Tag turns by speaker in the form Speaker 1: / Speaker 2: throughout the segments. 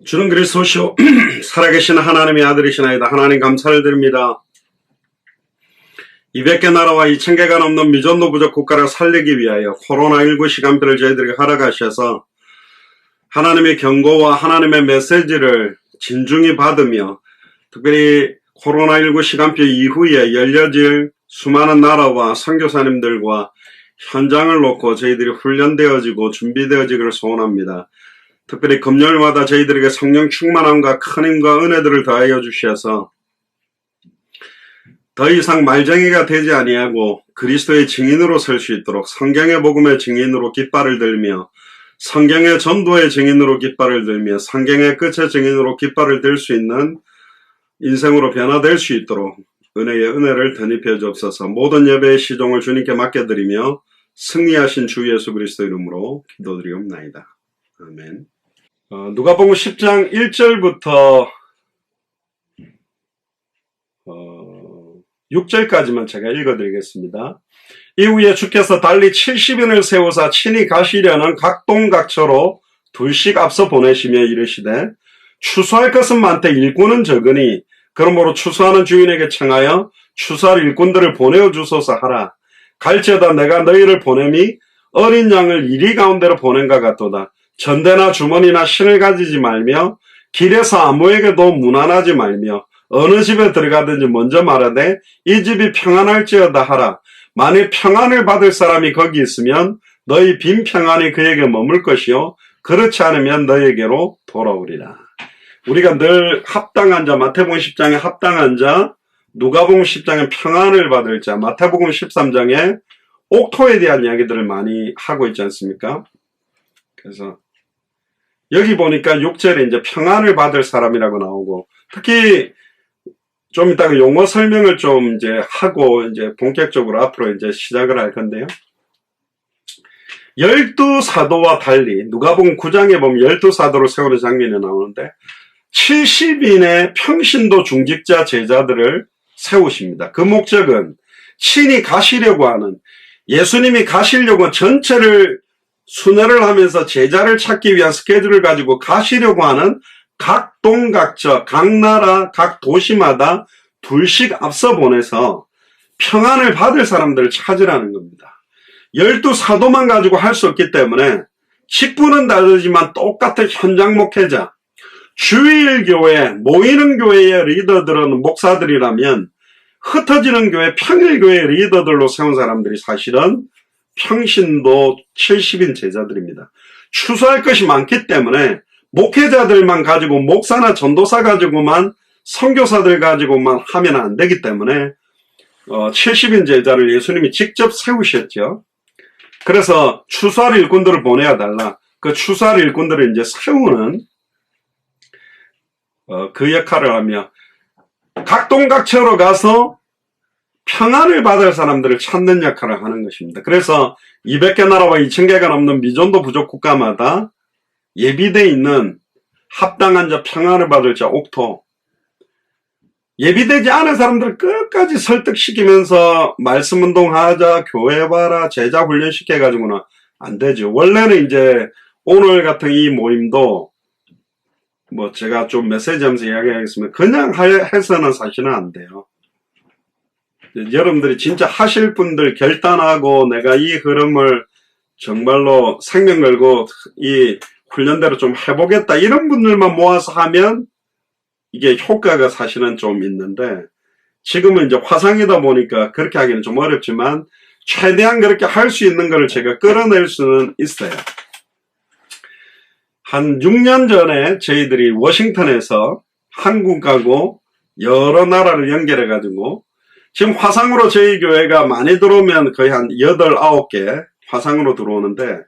Speaker 1: 주는 그리스도시요 살아계신 하나님의 아들이시나이다. 하나님 감사를 드립니다. 200개 나라와 2000개가 넘는 미전도 부족 국가를 살리기 위하여 코로나19 시간표를 저희들에게 허락하셔서 하나님의 경고와 하나님의 메시지를 진중히 받으며 특별히 코로나19 시간표 이후에 열려질 수많은 나라와 선교사님들과 현장을 놓고 저희들이 훈련되어지고 준비되어지기를 소원합니다. 특별히 금요일마다 저희들에게 성령 충만함과 큰 힘과 은혜들을 더하여 주셔서 더 이상 말쟁이가 되지 아니하고 그리스도의 증인으로 설 수 있도록 성경의 복음의 증인으로 깃발을 들며 성경의 전도의 증인으로 깃발을 들며 성경의 끝의 증인으로 깃발을 들 수 있는 인생으로 변화될 수 있도록 은혜의 은혜를 덧입혀 주옵소서. 모든 예배의 시종을 주님께 맡겨드리며 승리하신 주 예수 그리스도 이름으로 기도드리옵나이다. 아멘. 누가복음 10장 1절부터 6절까지만 제가 읽어드리겠습니다. 이후에 주께서 달리 70인을 세우사 친히 가시려는 각동각처로 둘씩 앞서 보내시며 이르시되 추수할 것은 많되 일꾼은 적으니 그러므로 추수하는 주인에게 청하여 추수할 일꾼들을 보내어 주소서 하라. 갈지어다 내가 너희를 보냄이 어린 양을 이리 가운데로 보낸가 같도다. 전대나 주머니나 신을 가지지 말며 길에서 아무에게도 무난하지 말며 어느 집에 들어가든지 먼저 말하되 이 집이 평안할지어다 하라. 만일 평안을 받을 사람이 거기 있으면 너희 빈 평안이 그에게 머물 것이요 그렇지 않으면 너희에게로 돌아오리라. 우리가 늘 합당한 자, 마태복음 10장에 합당한 자, 누가복음 10장에 평안을 받을 자, 마태복음 13장에 옥토에 대한 이야기들을 많이 하고 있지 않습니까? 그래서 여기 보니까 6절에 이제 평안을 받을 사람이라고 나오고, 특히 좀 이따가 용어 설명을 좀 이제 하고 이제 본격적으로 앞으로 이제 시작을 할 건데요. 12사도와 달리 누가복음 9장에 보면 12사도를 세우는 장면이 나오는데 70인의 평신도 중직자 제자들을 세우십니다. 그 목적은 친히 가시려고 하는, 예수님이 가시려고 전체를 순회를 하면서 제자를 찾기 위한 스케줄을 가지고 가시려고 하는 각 동각처, 각 나라, 각 도시마다 둘씩 앞서 보내서 평안을 받을 사람들을 찾으라는 겁니다. 12사도만 가지고 할 수 없기 때문에 직분은 다르지만 똑같은 현장 목회자, 주일 교회, 모이는 교회의 리더들은 목사들이라면 흩어지는 교회, 평일 교회의 리더들로 세운 사람들이 사실은 평신도 70인 제자들입니다. 추수할 것이 많기 때문에 목회자들만 가지고, 목사나 전도사 가지고만, 선교사들 가지고만 하면 안 되기 때문에 70인 제자를 예수님이 직접 세우셨죠. 그래서 추수할 일꾼들을 보내야 달라. 그 추수할 일꾼들을 이제 세우는 그 역할을 하며 각동각처로 가서 평안을 받을 사람들을 찾는 역할을 하는 것입니다. 그래서 200개 나라와 2000개가 넘는 미전도 부족 국가마다 예비되어 있는 합당한 자, 평안을 받을 자, 옥토, 예비되지 않은 사람들을 끝까지 설득시키면서 말씀운동하자, 교회 봐라, 제자 훈련시켜가지고는 안 되죠. 원래는 이제 오늘 같은 이 모임도 뭐 제가 좀 메시지 하면서 이야기하겠습니다. 그냥 해서는 사실은 안 돼요. 여러분들이 진짜 하실 분들 결단하고 내가 이 흐름을 정말로 생명 걸고 이 훈련대로 좀 해보겠다, 이런 분들만 모아서 하면 이게 효과가 사실은 좀 있는데, 지금은 이제 화상이다 보니까 그렇게 하기는 좀 어렵지만 최대한 그렇게 할 수 있는 거를 제가 끌어낼 수는 있어요. 한 6년 전에 저희들이 워싱턴에서 한국하고 여러 나라를 연결해 가지고 지금 화상으로 저희 교회가 많이 들어오면 거의 한 8, 9개 화상으로 들어오는데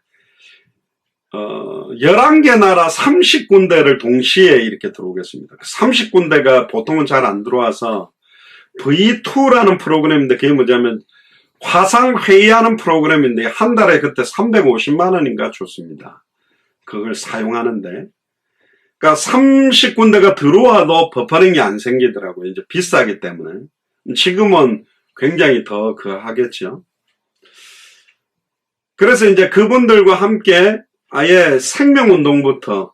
Speaker 1: 11개 나라 30군데를 동시에 이렇게 들어오겠습니다. 30군데가 보통은 잘 안 들어와서 V2라는 프로그램인데, 그게 뭐냐면 화상 회의하는 프로그램인데 한 달에 그때 350만 원인가 줬습니다. 그걸 사용하는데, 그러니까 30군데가 들어와도 버퍼링이 안 생기더라고요. 이제 비싸기 때문에. 지금은 굉장히 더 하겠죠. 그래서 이제 그분들과 함께 아예 생명운동부터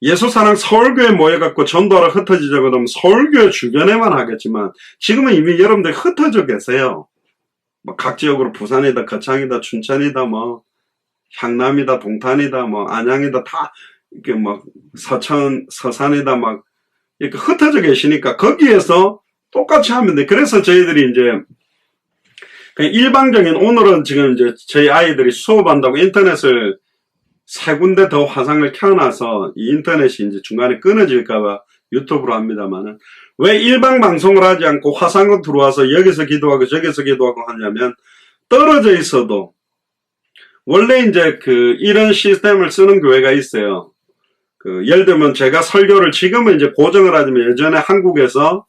Speaker 1: 예수사랑 서울교회 모여갖고 전도하러 흩어지자고 그러면 서울교회 주변에만 하겠지만 지금은 이미 여러분들이 흩어져 계세요. 뭐 각 지역으로 부산이다, 거창이다, 춘천이다, 뭐 향남이다, 동탄이다, 뭐 안양이다, 다 이렇게 막 서천, 서산이다, 막 이렇게 흩어져 계시니까 거기에서 똑같이 하면 돼. 그래서 저희들이 이제 그냥 일방적인, 오늘은 지금 이제 저희 아이들이 수업한다고 인터넷을 세 군데 더 화상을 켜놔서 이 인터넷이 이제 중간에 끊어질까봐 유튜브로 합니다만은, 왜 일방 방송을 하지 않고 화상으로 들어와서 여기서 기도하고 저기서 기도하고 하냐면, 떨어져 있어도 원래 이제 이런 시스템을 쓰는 교회가 있어요. 예를 들면 제가 설교를 지금은 이제 고정을 하지만 예전에 한국에서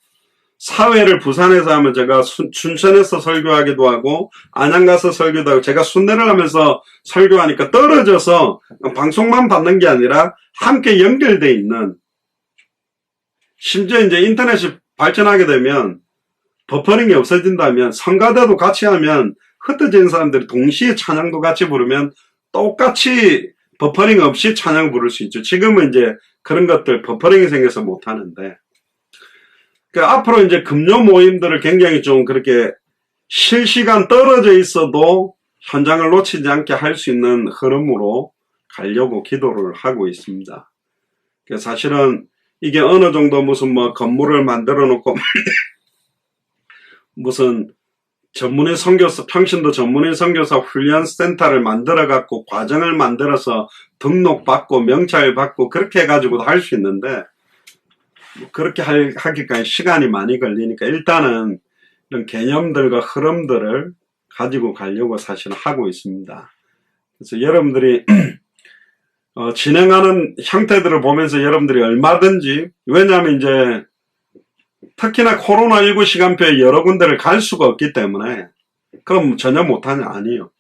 Speaker 1: 사회를 부산에서 하면 제가 춘천에서 설교하기도 하고 안양 가서 설교도 하고 제가 순례를 하면서 설교하니까 떨어져서 방송만 받는 게 아니라 함께 연결돼 있는, 심지어 이제 인터넷이 발전하게 되면 버퍼링이 없어진다면 성가대도 같이 하면 흩어진 사람들이 동시에 찬양도 같이 부르면 똑같이 버퍼링 없이 찬양 부를 수 있죠. 지금은 이제 그런 것들 버퍼링이 생겨서 못 하는데, 앞으로 이제 금요 모임들을 굉장히 좀 그렇게 실시간 떨어져 있어도 현장을 놓치지 않게 할 수 있는 흐름으로 가려고 기도를 하고 있습니다. 사실은 이게 어느 정도 무슨 뭐 건물을 만들어 놓고 무슨 전문의 선교사, 평신도 전문의 선교사 훈련 센터를 만들어 갖고 과정을 만들어서 등록받고 명찰 받고 그렇게 해가지고도 할 수 있는데, 그렇게 하기까지 시간이 많이 걸리니까 일단은 이런 개념들과 흐름들을 가지고 가려고 사실 하고 있습니다. 그래서 여러분들이 진행하는 형태들을 보면서 여러분들이 얼마든지, 왜냐하면 이제 특히나 코로나19 시간표에 여러 군데를 갈 수가 없기 때문에 그럼 전혀 못하냐? 아니에요.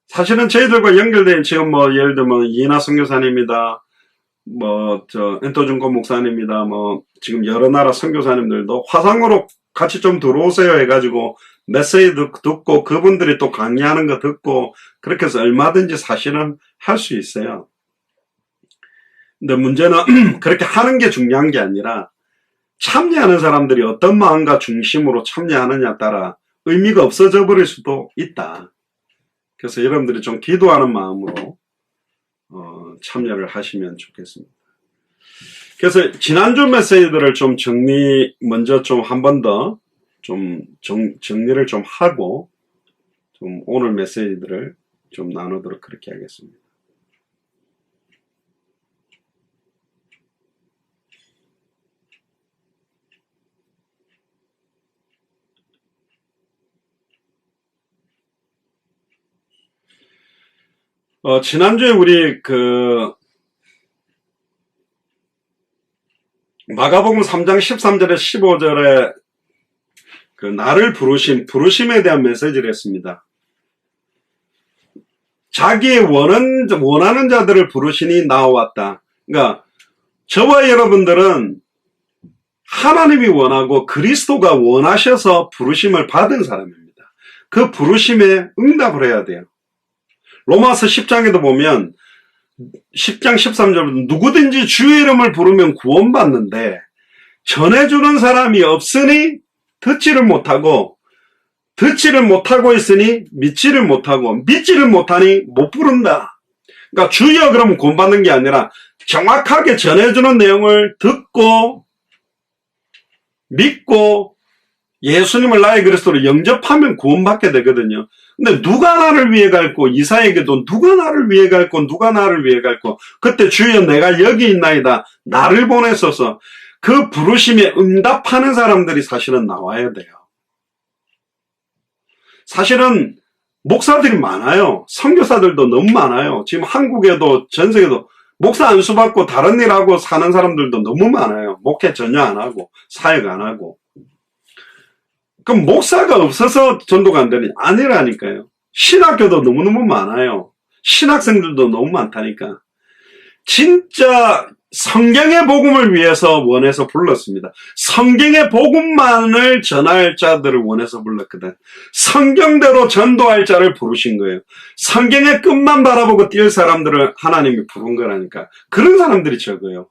Speaker 1: 사실은 저희들과 연결된 지금 뭐 예를 들면 이나 선교사님이다, 엔토준권 목사님이다, 지금 여러 나라 선교사님들도 화상으로 같이 좀 들어오세요 해가지고 메시지 듣고 그분들이 또 강의하는 거 듣고 그렇게 해서 얼마든지 사실은 할 수 있어요. 근데 문제는 그렇게 하는 게 중요한 게 아니라 참여하는 사람들이 어떤 마음과 중심으로 참여하느냐에 따라 의미가 없어져 버릴 수도 있다. 그래서 여러분들이 좀 기도하는 마음으로 참여를 하시면 좋겠습니다. 그래서 지난주 메시지들을 좀 먼저 좀 한 번 더 좀 정리를 좀 하고 좀 오늘 메시지들을 좀 나누도록 그렇게 하겠습니다. 지난주에 우리 마가복음 3장 13절에 15절에 나를 부르심에 대한 메시지를 했습니다. 자기의 원하는 자들을 부르시니 나와왔다. 그러니까 저와 여러분들은 하나님이 원하고 그리스도가 원하셔서 부르심을 받은 사람입니다. 그 부르심에 응답을 해야 돼요. 로마서 10장에도 보면 10장 13절부터 누구든지 주의 이름을 부르면 구원받는데 전해주는 사람이 없으니 듣지를 못하고 있으니 믿지를 못하니 못 부른다. 그러니까 주여 그러면 구원받는 게 아니라 정확하게 전해주는 내용을 듣고 믿고 예수님을 나의 그리스도로 영접하면 구원받게 되거든요. 근데 누가 나를 위해 갈고, 이사에게도 누가 나를 위해 갈고 그때 주여 내가 여기 있나이다 나를 보내소서, 그 부르심에 응답하는 사람들이 사실은 나와야 돼요. 사실은 목사들이 많아요. 선교사들도 너무 많아요. 지금 한국에도 전 세계도 목사 안수 받고 다른 일 하고 사는 사람들도 너무 많아요. 목회 전혀 안 하고 사역 안 하고. 그럼 목사가 없어서 전도가 안 되니? 아니라니까요. 신학교도 너무너무 많아요. 신학생들도 너무 많다니까. 진짜 성경의 복음을 위해서 원해서 불렀습니다. 성경의 복음만을 전할 자들을 원해서 불렀거든. 성경대로 전도할 자를 부르신 거예요. 성경의 끝만 바라보고 뛸 사람들을 하나님이 부른 거라니까. 그런 사람들이 적어요.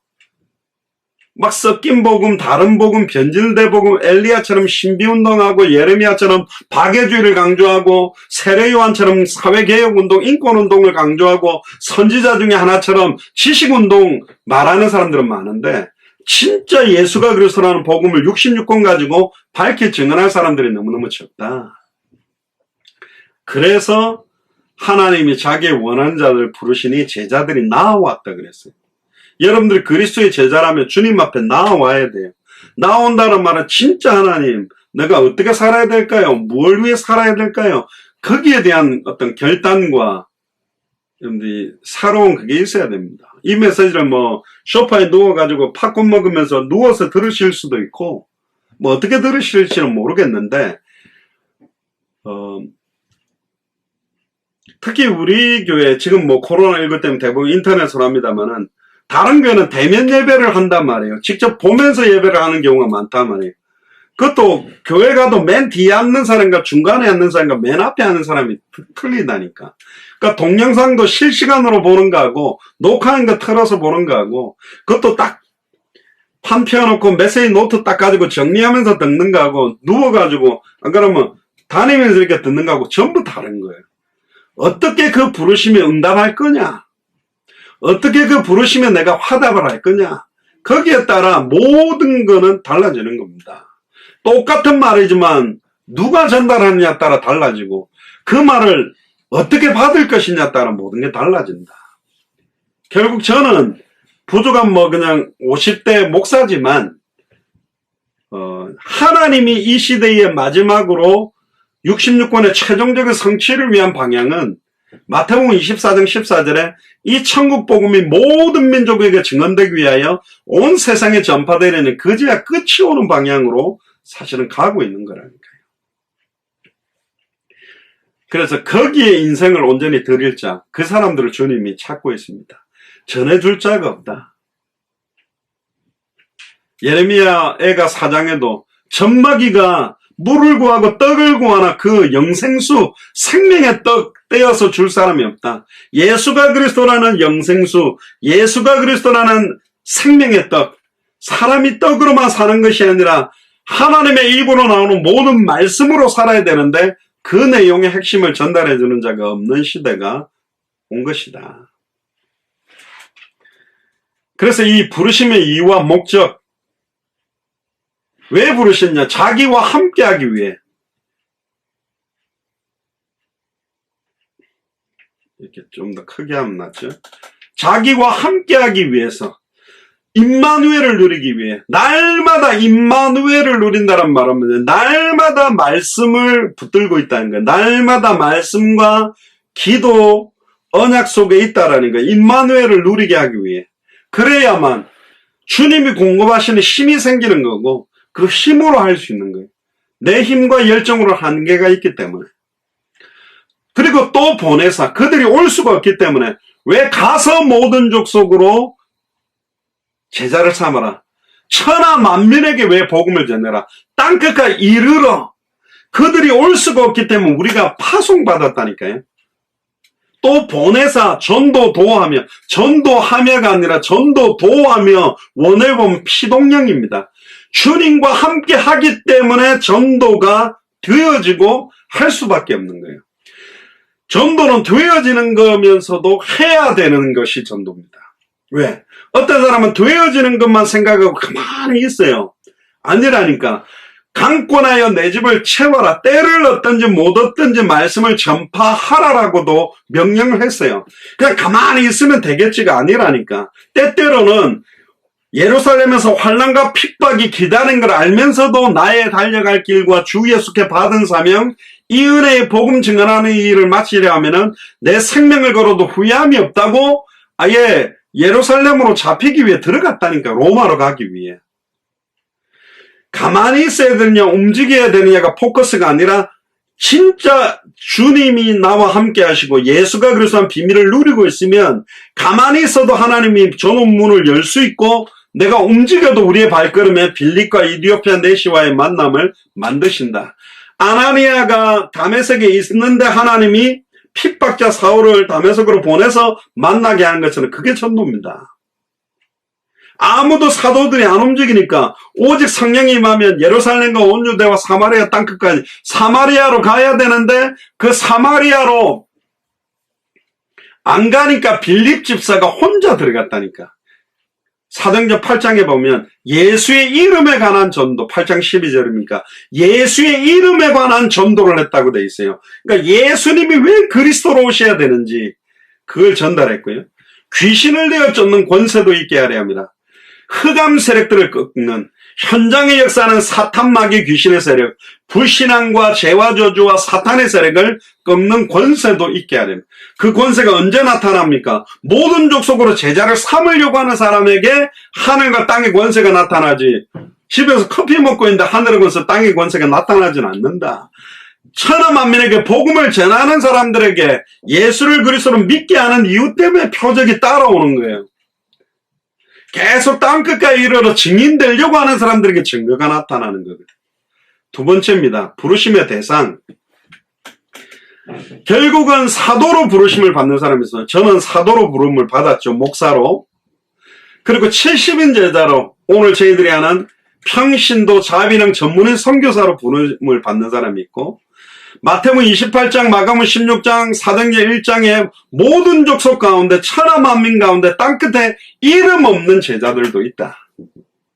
Speaker 1: 막 섞인 복음, 다른 복음, 변질된 복음, 엘리야처럼 신비운동하고 예레미야처럼 박애주의를 강조하고 세례요한처럼 사회개혁운동, 인권운동을 강조하고 선지자 중에 하나처럼 지식운동 말하는 사람들은 많은데 진짜 예수가 그리스도라는 복음을 66권 가지고 밝히 증언할 사람들이 너무너무 적다. 그래서 하나님이 자기의 원하는 자들을 부르시니 제자들이 나아왔다 그랬어요. 여러분들이 그리스도의 제자라면 주님 앞에 나와야 돼요. 나온다는 말은 진짜 하나님, 내가 어떻게 살아야 될까요? 뭘 위해 살아야 될까요? 거기에 대한 어떤 결단과 여러분들이 새로운 그게 있어야 됩니다. 이 메시지를 뭐 소파에 누워가지고 팝콘 먹으면서 누워서 들으실 수도 있고 뭐 어떻게 들으실지는 모르겠는데 특히 우리 교회 지금 뭐 코로나19 때문에 대부분 인터넷으로 합니다만은 다른 교회는 대면 예배를 한단 말이에요. 직접 보면서 예배를 하는 경우가 많단 말이에요. 그것도 교회 가도 맨 뒤에 앉는 사람과 중간에 앉는 사람과 맨 앞에 앉는 사람이 틀리다니까. 그러니까 동영상도 실시간으로 보는 거하고 녹화한 거 틀어서 보는 거하고 그것도 딱 판 펴놓고 메시지 노트 딱 가지고 정리하면서 듣는 거하고 누워가지고 안 그러면 다니면서 이렇게 듣는 거하고 전부 다른 거예요. 어떻게 그 부르심에 응답할 거냐? 어떻게 그 부르시면 내가 화답을 할 거냐? 거기에 따라 모든 거는 달라지는 겁니다. 똑같은 말이지만 누가 전달하느냐에 따라 달라지고 그 말을 어떻게 받을 것이냐에 따라 모든 게 달라진다. 결국 저는 부족한 뭐 그냥 50대 목사지만 하나님이 이 시대의 마지막으로 66권의 최종적인 성취를 위한 방향은 마태복음 24장 14절에 이 천국 복음이 모든 민족에게 증언되기 위하여 온 세상에 전파되려는 그제야 끝이 오는 방향으로 사실은 가고 있는 거라니까요. 그래서 거기에 인생을 온전히 드릴 자, 그 사람들을 주님이 찾고 있습니다. 전해줄 자가 없다. 예레미야 애가 4장에도 젖먹이가 물을 구하고 떡을 구하나 그 영생수 생명의 떡 떼어서 줄 사람이 없다. 예수가 그리스도라는 영생수, 예수가 그리스도라는 생명의 떡, 사람이 떡으로만 사는 것이 아니라 하나님의 입으로 나오는 모든 말씀으로 살아야 되는데 그 내용의 핵심을 전달해 주는 자가 없는 시대가 온 것이다. 그래서 이 부르심의 이유와 목적, 왜 부르셨냐? 자기와 함께하기 위해. 이렇게 좀 더 크게 하면 낫죠? 자기와 함께하기 위해서. 임마누엘을 누리기 위해. 날마다 임마누엘을 누린다는 말은 날마다 말씀을 붙들고 있다는 거예요. 날마다 말씀과 기도, 언약 속에 있다라는 거예요. 임마누엘을 누리게 하기 위해. 그래야만 주님이 공급하시는 힘이 생기는 거고 그 힘으로 할 수 있는 거예요. 내 힘과 열정으로 한계가 있기 때문에. 그리고 또 보내사 그들이 올 수가 없기 때문에 왜 가서 모든 족속으로 제자를 삼아라. 천하 만민에게 왜 복음을 전해라. 땅끝까지 이르러. 그들이 올 수가 없기 때문에 우리가 파송받았다니까요. 또 보내사 전도도하며 전도하며가 아니라 전도도하며 원을 보면 피동령입니다. 주님과 함께 하기 때문에 전도가 되어지고 할 수밖에 없는 거예요. 전도는 되어지는 거면서도 해야 되는 것이 전도입니다. 왜? 어떤 사람은 되어지는 것만 생각하고 가만히 있어요. 아니라니까. 강권하여 내 집을 채워라. 때를 얻든지 못 얻든지 말씀을 전파하라라고도 명령을 했어요. 그냥 가만히 있으면 되겠지가 아니라니까. 때때로는 예루살렘에서 환난과 핍박이 기다린 걸 알면서도 나의 달려갈 길과 주 예수께 받은 사명, 이 은혜의 복음 증언하는 일을 마치려 하면은 내 생명을 걸어도 후회함이 없다고 아예 예루살렘으로 잡히기 위해 들어갔다니까. 로마로 가기 위해. 가만히 있어야 되느냐 움직여야 되느냐가 포커스가 아니라 진짜 주님이 나와 함께 하시고 예수가 그리스도한 비밀을 누리고 있으면 가만히 있어도 하나님이 전원문을 열 수 있고 내가 움직여도 우리의 발걸음에 빌립과 이디오피아 내시와의 만남을 만드신다. 아나니아가 다메섹에 있는데 하나님이 핍박자 사울을 다메섹으로 보내서 만나게 하는 것처럼 그게 전도입니다. 아무도 사도들이 안 움직이니까 오직 성령이 임하면 예루살렘과 온 유대와 사마리아 땅끝까지 사마리아로 가야 되는데 그 사마리아로 안 가니까 빌립 집사가 혼자 들어갔다니까. 사도행전 8장에 보면 예수의 이름에 관한 전도 8장 12절입니까? 예수의 이름에 관한 전도를 했다고 돼 있어요. 그러니까 예수님이 왜 그리스도로 오셔야 되는지 그걸 전달했고요. 귀신을 내어 쫓는 권세도 있게 하려 합니다. 흑암 세력들을 꺾는 현장의 역사는 사탄 마귀 귀신의 세력, 불신앙과 죄와 저주와 사탄의 세력을 꺾는 권세도 있게 하려 합니다. 그 권세가 언제 나타납니까? 모든 족속으로 제자를 삼으려고 하는 사람에게 하늘과 땅의 권세가 나타나지, 집에서 커피 먹고 있는데 하늘의 권세, 땅의 권세가 나타나지는 않는다. 천하 만민에게 복음을 전하는 사람들에게 예수를 그리스도로 믿게 하는 이유 때문에 표적이 따라오는 거예요. 계속 땅끝까지 이르러 증인되려고 하는 사람들에게 증거가 나타나는 거거든요. 두 번째입니다. 부르심의 대상. 결국은 사도로 부르심을 받는 사람이 있어요. 저는 사도로 부름을 받았죠. 목사로. 그리고 70인 제자로 오늘 저희들이 하는 평신도 자비능 전문인 선교사로 부름을 받는 사람이 있고, 마태복음 28장, 마가복음 16장, 사도행전 1장의 모든 족속 가운데 천하 만민 가운데 땅끝에 이름 없는 제자들도 있다.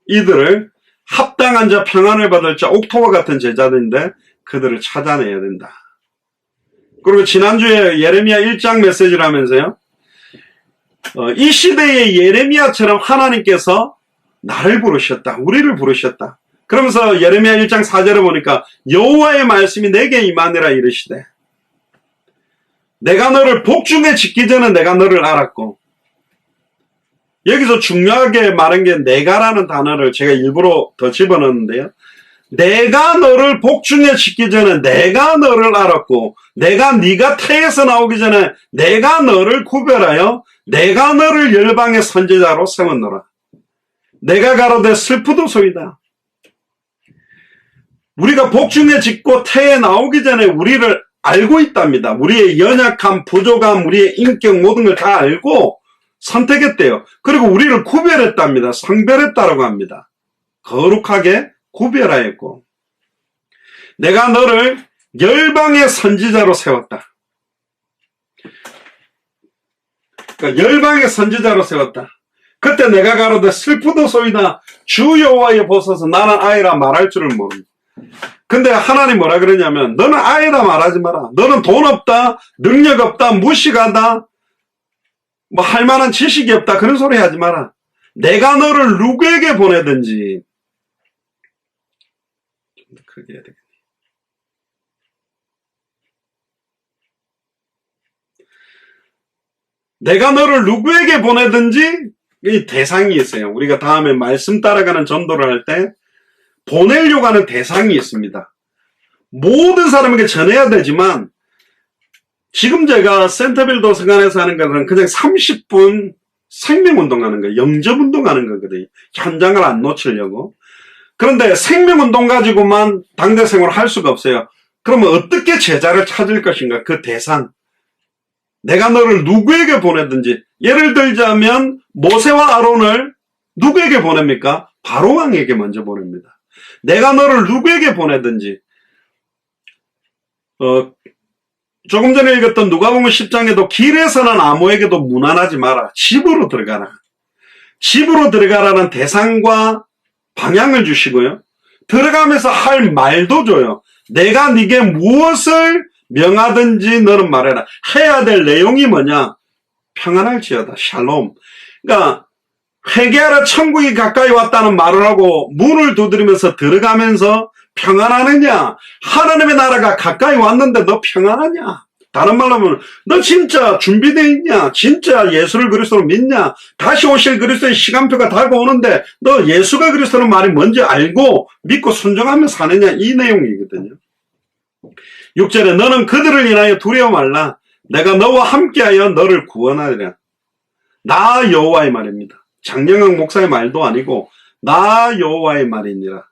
Speaker 1: 이들을 합당한 자, 평안을 받을 자, 옥토와 같은 제자들인데 그들을 찾아내야 된다. 그리고 지난주에 예레미야 1장 메시지를 하면서요, 이 시대의 예레미야처럼 하나님께서 나를 부르셨다. 우리를 부르셨다. 그러면서 예레미야 1장 4절에 보니까 여호와의 말씀이 내게 임하니라 이르시되, 내가 너를 복중에 짓기 전에 내가 너를 알았고, 여기서 중요하게 말한 게 내가라는 단어를 제가 일부러 더 집어넣었는데요. 내가 너를 복중에 짓기 전에 내가 너를 알았고, 내가 네가 태에서 나오기 전에 내가 너를 구별하여 내가 너를 열방의 선지자로 세웠노라. 내가 가로되 슬프도소이다. 우리가 복중에 짓고 태에 나오기 전에 우리를 알고 있답니다. 우리의 연약함, 부족함, 우리의 인격 모든 걸 다 알고 선택했대요. 그리고 우리를 구별했답니다. 성별했다라고 합니다. 거룩하게 구별하였고, 내가 너를 열방의 선지자로 세웠다. 그러니까 열방의 선지자로 세웠다. 그때 내가 가로되 슬프도소이다. 주 여호와의 보소서 나는 아이라 말할 줄을 모른다. 근데 하나님 뭐라 그러냐면, 너는 아이라 말하지 마라. 너는 돈 없다, 능력 없다, 무식하다, 뭐 할 만한 지식이 없다, 그런 소리 하지 마라. 내가 너를 누구에게 보내든지, 좀 더 크게 해야 되겠네. 내가 너를 누구에게 보내든지 이 대상이 있어요. 우리가 다음에 말씀 따라가는 전도를 할 때 보내려고 하는 대상이 있습니다. 모든 사람에게 전해야 되지만, 지금 제가 센터빌 도서관에서 하는 것은 그냥 30분 생명운동 하는 거예요. 영접운동 하는 거거든요. 현장을 안 놓치려고. 그런데 생명운동 가지고만 당대생활을 할 수가 없어요. 그러면 어떻게 제자를 찾을 것인가? 그 대상. 내가 너를 누구에게 보내든지, 예를 들자면 모세와 아론을 누구에게 보냅니까? 바로왕에게 먼저 보냅니다. 내가 너를 누구에게 보내든지, 조금 전에 읽었던 누가복음 10장에도 길에서는 아무에게도 무난하지 마라. 집으로 들어가라. 집으로 들어가라는 대상과 방향을 주시고요. 들어가면서 할 말도 줘요. 내가 네게 무엇을 명하든지 너는 말해라. 해야 될 내용이 뭐냐? 평안할지어다. 샬롬. 그러니까 회개하라 천국이 가까이 왔다는 말을 하고 문을 두드리면서 들어가면서 평안하느냐? 하나님의 나라가 가까이 왔는데 너 평안하냐? 다른 말로 하면 너 진짜 준비되어 있냐? 진짜 예수를 그리스도로 믿냐? 다시 오실 그리스도의 시간표가 다가오는데 너 예수가 그리스도는 말이 뭔지 알고 믿고 순종하며 사느냐? 이 내용이거든요. 6절에 너는 그들을 인하여 두려워 말라. 내가 너와 함께하여 너를 구원하리라. 나 여호와의 말입니다. 장영학 목사의 말도 아니고 나 여호와의 말이니라.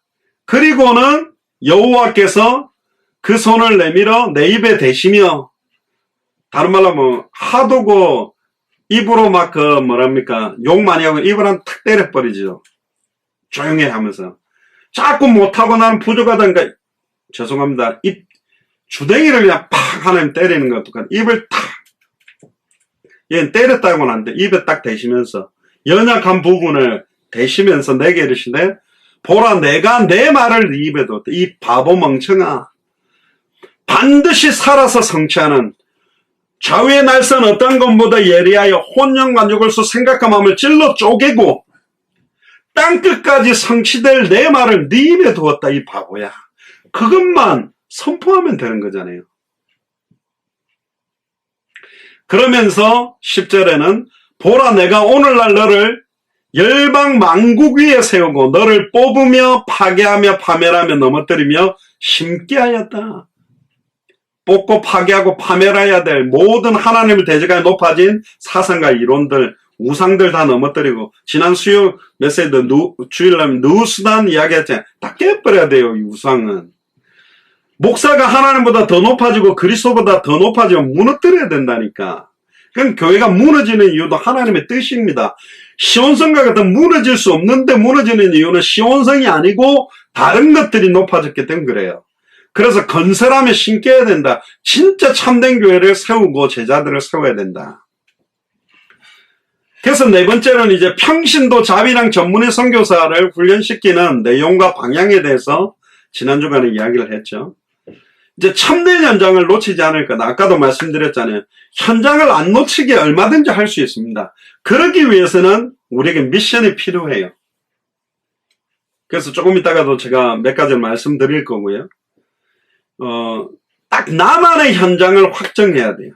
Speaker 1: 그리고는 여호와께서 그 손을 내밀어 내 입에 대시며, 다른 말로 뭐 하도 입으로 막 욕 많이 하고 입을 한 탁 때려버리죠. 조용히 하면서. 자꾸 못하고 나는 부족하다니까, 죄송합니다. 입 주댕이를 그냥 팍 하나님 때리는 것 똑같아. 입을 탁. 얘는 때렸다고는 안 돼. 입에 딱 대시면서 연약한 부분을 대시면서 내게 이르시되 보라 내가 내 말을 네 입에 뒀다. 이 바보 멍청아. 반드시 살아서 성취하는 좌우의 날선 어떤 것보다 예리하여 혼연만족을 수 생각한 마음을 찔러 쪼개고 땅끝까지 성취될 내 말을 네 입에 두었다. 이 바보야. 그것만 선포하면 되는 거잖아요. 그러면서 10절에는 보라 내가 오늘날 너를 열방 만국 위에 세우고 너를 뽑으며 파괴하며 파멸하며 넘어뜨리며 심게 하였다. 뽑고 파괴하고 파멸해야 될 모든 하나님을 대적하여 높아진 사상과 이론들, 우상들 다 넘어뜨리고, 지난 수요 메시지 주일날 누수단 이야기했잖아요. 다 깨버려야 돼요. 이 우상은. 목사가 하나님보다 더 높아지고 그리스도보다 더 무너뜨려야 된다니까. 그럼 교회가 무너지는 이유도 하나님의 뜻입니다. 시온성과 같은 무너질 수 없는데 무너지는 이유는 시온성이 아니고 다른 것들이 높아졌기 때문에 그래요. 그래서 건설하며 심겨야 된다. 진짜 참된 교회를 세우고 제자들을 세워야 된다. 그래서 네 번째로는 이제 평신도 자비랑 전문의 선교사를 훈련시키는 내용과 방향에 대해서 지난 주간에 이야기를 했죠. 이제 참된 현장을 놓치지 않을 것. 아까도 말씀드렸잖아요. 현장을 안 놓치게 얼마든지 할 수 있습니다. 그러기 위해서는 우리에게 미션이 필요해요. 그래서 조금 이따가도 제가 몇 가지를 말씀드릴 거고요. 딱 나만의 현장을 확정해야 돼요.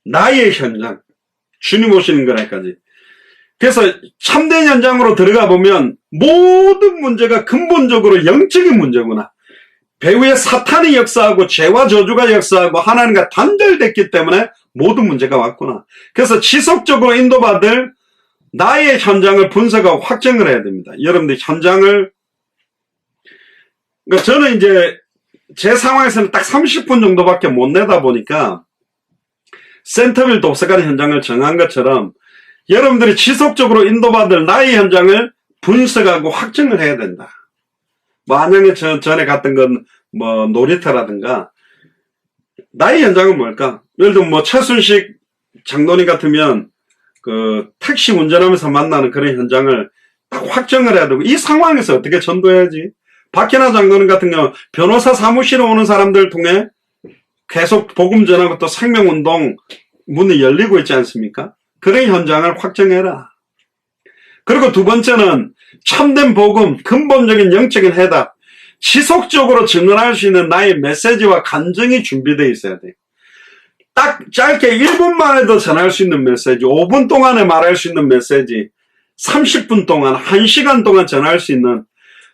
Speaker 1: 나의 현장. 주님 오시는 거라까지. 그래서 참된 현장으로 들어가 보면 모든 문제가 근본적으로 영적인 문제구나. 배후에 사탄이 역사하고 죄와 저주가 역사하고 하나님과 단절됐기 때문에 모든 문제가 왔구나. 그래서 지속적으로 인도받을 나의 현장을 분석하고 확정을 해야 됩니다. 여러분들 현장을, 그러니까 저는 이제 제 상황에서는 딱 30분 정도밖에 못 내다 보니까 센터빌 도서관 현장을 정한 것처럼 여러분들이 지속적으로 인도받을 나의 현장을 분석하고 확정을 해야 된다. 뭐 안양에 전에 갔던 건 뭐 놀이터라든가, 나의 현장은 뭘까? 예를 들면 뭐 최순식 장로님 같으면 그 택시 운전하면서 만나는 그런 현장을 딱 확정을 해야 되고, 이 상황에서 어떻게 전도해야지? 박현아 장로님 같은 경우 변호사 사무실에 오는 사람들 통해 계속 복음 전하고 또 생명운동 문이 열리고 있지 않습니까? 그런 현장을 확정해라. 그리고 두 번째는 참된 복음, 근본적인 영적인 해답, 지속적으로 증언할 수 있는 나의 메시지와 간증이 준비되어 있어야 돼요. 딱 짧게 1분만 해도 전할 수 있는 메시지, 5분 동안에 말할 수 있는 메시지, 30분 동안, 1시간 동안 전할 수 있는,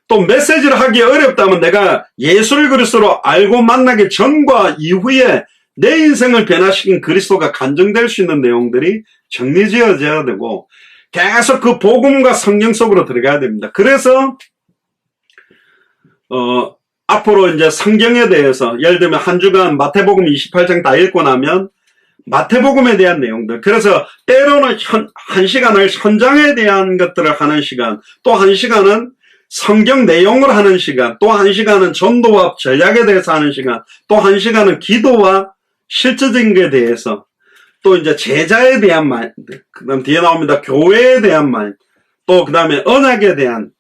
Speaker 1: 또 메시지를 하기 어렵다면 내가 예수를 그리스도로 알고 만나기 전과 이후에 내 인생을 변화시킨 그리스도가 간증될 수 있는 내용들이 정리지어져야 되고, 계속 그 복음과 성경 속으로 들어가야 됩니다. 그래서 앞으로 이제 성경에 대해서, 예를 들면 한 주간 마태복음 28장 다 읽고 나면 마태복음에 대한 내용들, 그래서 때로는 한 시간을 현장에 대한 것들을 하는 시간, 또 한 시간은 성경 내용을 하는 시간, 또 한 시간은 전도와 전략에 대해서 하는 시간, 또 한 시간은 기도와 실질적인 것에 대해서, 또 이제 제자에 대한 말, 그 다음 뒤에 나옵니다. 교회에 대한 말, 또 그 다음에 언약에 대한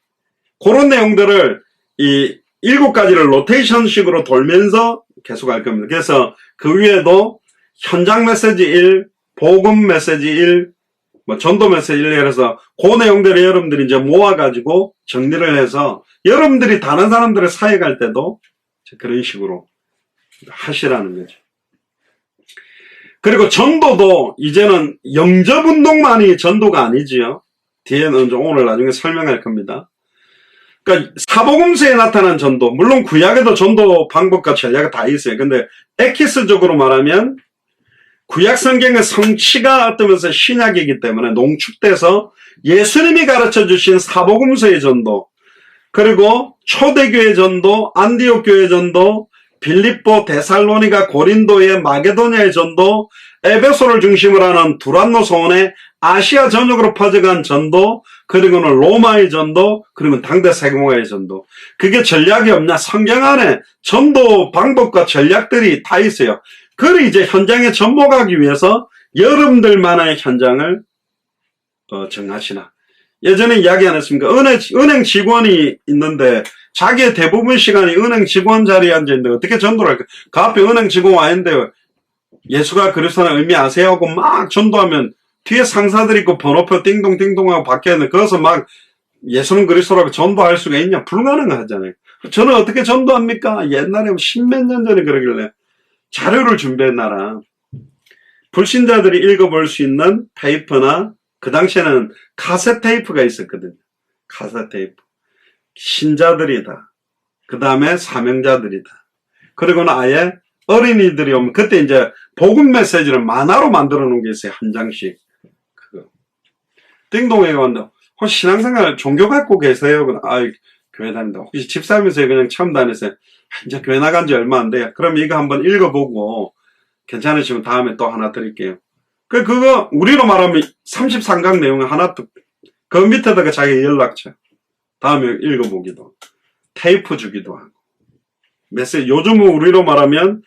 Speaker 1: 그런 내용들을 이 7가지를 로테이션식으로 돌면서 계속 할 겁니다. 그래서 그 위에도 현장 메시지 1, 복음 메시지 1, 뭐 전도 메시지 1, 그래서 그 내용들을 여러분들이 이제 모아가지고 정리를 해서 여러분들이 다른 사람들을 사역할 때도 그런 식으로 하시라는 거죠. 그리고 전도도 이제는 영접운동만이 전도가 아니지요. 뒤에는 오늘 나중에 설명할 겁니다. 그러니까 사복음서에 나타난 전도, 물론 구약에도 전도 방법과 전략이 다 있어요. 근데 엑기스적으로 말하면 구약 성경의 성취가 어떠면서 신약이기 때문에 농축돼서 예수님이 가르쳐 주신 사복음서의 전도, 그리고 초대교회 전도, 안디옥 교회 전도, 빌립보, 데살로니가, 고린도의 마게도냐의 전도, 에베소를 중심으로 하는 두란노 소원의 아시아 전역으로 퍼져간 전도, 그리고는 로마의 전도, 그리고 당대 세계화의 전도. 그게 전략이 없냐? 성경 안에 전도 방법과 전략들이 다 있어요. 그걸 이제 현장에 접목하기 위해서 여러분들만의 현장을 정하시나. 예전에 이야기 안 했습니까? 은행 직원이 있는데 자기의 대부분 시간이 은행 직원 자리에 앉아있는데 어떻게 전도를 할까? 그 앞에 은행 직원 와 있는데 예수가 그리스도라는 의미 아세요? 하고 막 전도하면 뒤에 상사들 있고 번호표 띵동띵동하고 박혀있는데 거기서 막 예수는 그리스도라고 전도할 수가 있냐? 불가능하잖아요. 저는 어떻게 전도합니까? 옛날에 십몇 년 전에 그러길래 자료를 준비했나라. 불신자들이 읽어볼 수 있는 페이퍼나 그 당시에는 카세트 테이프가 있었거든요. 카세트 테이프. 신자들이다. 그 다음에 사명자들이다. 그리고는 아예 어린이들이 오면 그때 이제 복음 메시지를 만화로 만들어 놓은 게 있어요. 한 장씩. 그거. 띵동에 왔는데 혹시 신앙생활 종교 갖고 계세요? 교회 다닌다. 혹시 집사면서 그냥 처음 다녔어요. 이제 교회 나간 지 얼마 안 돼요. 그럼 이거 한번 읽어보고 괜찮으시면 다음에 또 하나 드릴게요. 그거 우리로 말하면 33강 내용 하나 그 밑에다가 자기 연락처 다음에 읽어보기도 테이프 주기도 하고 메시지 요즘은 우리로 말하면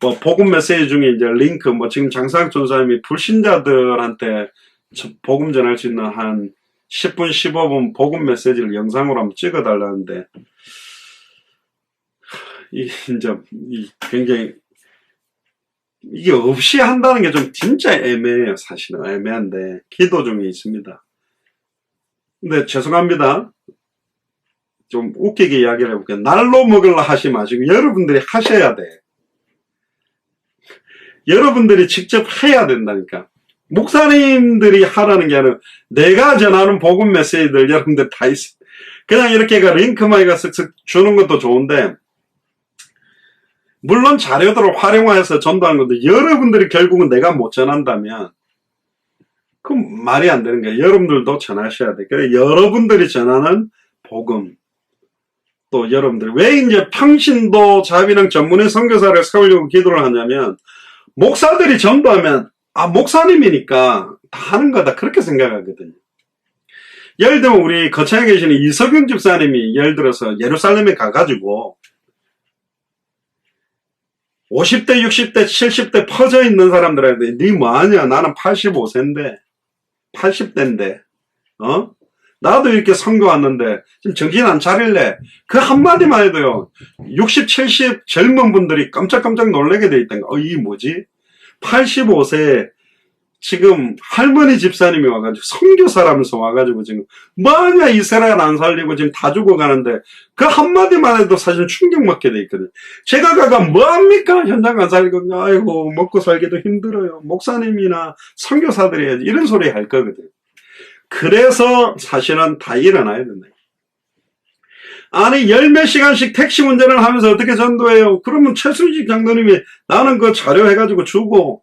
Speaker 1: 뭐 복음 메시지 중에 이제 링크 뭐 지금 장사학 전사님이 불신자들한테 복음 전할 수 있는 한 10분 15분 복음 메시지를 영상으로 한번 찍어달라는데 굉장히 이게 없이 한다는 게 좀 진짜 애매해요. 사실은 애매한데 기도 중에 있습니다. 근데 죄송합니다. 좀 웃기게 이야기를 해볼게요. 날로 먹으려 하지 마시고 여러분들이 하셔야 돼. 여러분들이 직접 해야 된다니까. 목사님들이 하라는 게 아니라 내가 전하는 복음 메시지들 여러분들 다 있어. 그냥 이렇게가 링크만 이거 쓱쓱 주는 것도 좋은데 물론 자료들을 활용해서 전도하는 건데 여러분들이 결국은 내가 못 전한다면 그럼 말이 안 되는 거예요. 여러분들도 전하셔야 돼. 그래 여러분들이 전하는 복음 또 여러분들 왜 이제 평신도 자비랑 전문의 선교사를 세우려고 기도를 하냐면 목사들이 전도하면 목사님이니까 다 하는 거다 그렇게 생각하거든요. 예를 들면 우리 거창에 계시는 이석윤 집사님이 예를 들어서 예루살렘에 가가지고 50대, 60대, 70대 퍼져 있는 사람들한테 니 뭐하냐? 나는 85세인데 80대인데 나도 이렇게 선교 왔는데 지금 정신 안 차릴래? 그 한마디만 해도요 60, 70 젊은 분들이 깜짝깜짝 놀라게 돼 있다는 거. 이게 뭐지? 85세 지금 할머니 집사님이 와가지고 선교사라면서 와가지고 지금 뭐하냐 이스라엘 안 살리고 지금 다 죽어가는데 그 한마디만 해도 사실 충격받게 돼 있거든요. 제가 가가 뭐합니까? 현장 안 살리고 아이고 먹고 살기도 힘들어요. 목사님이나 선교사들이 해야지 이런 소리 할 거거든요. 그래서 사실은 다 일어나야 된다. 아니 열 몇 시간씩 택시 운전을 하면서 어떻게 전도해요? 그러면 최순식 장로님이 나는 그 자료 해가지고 주고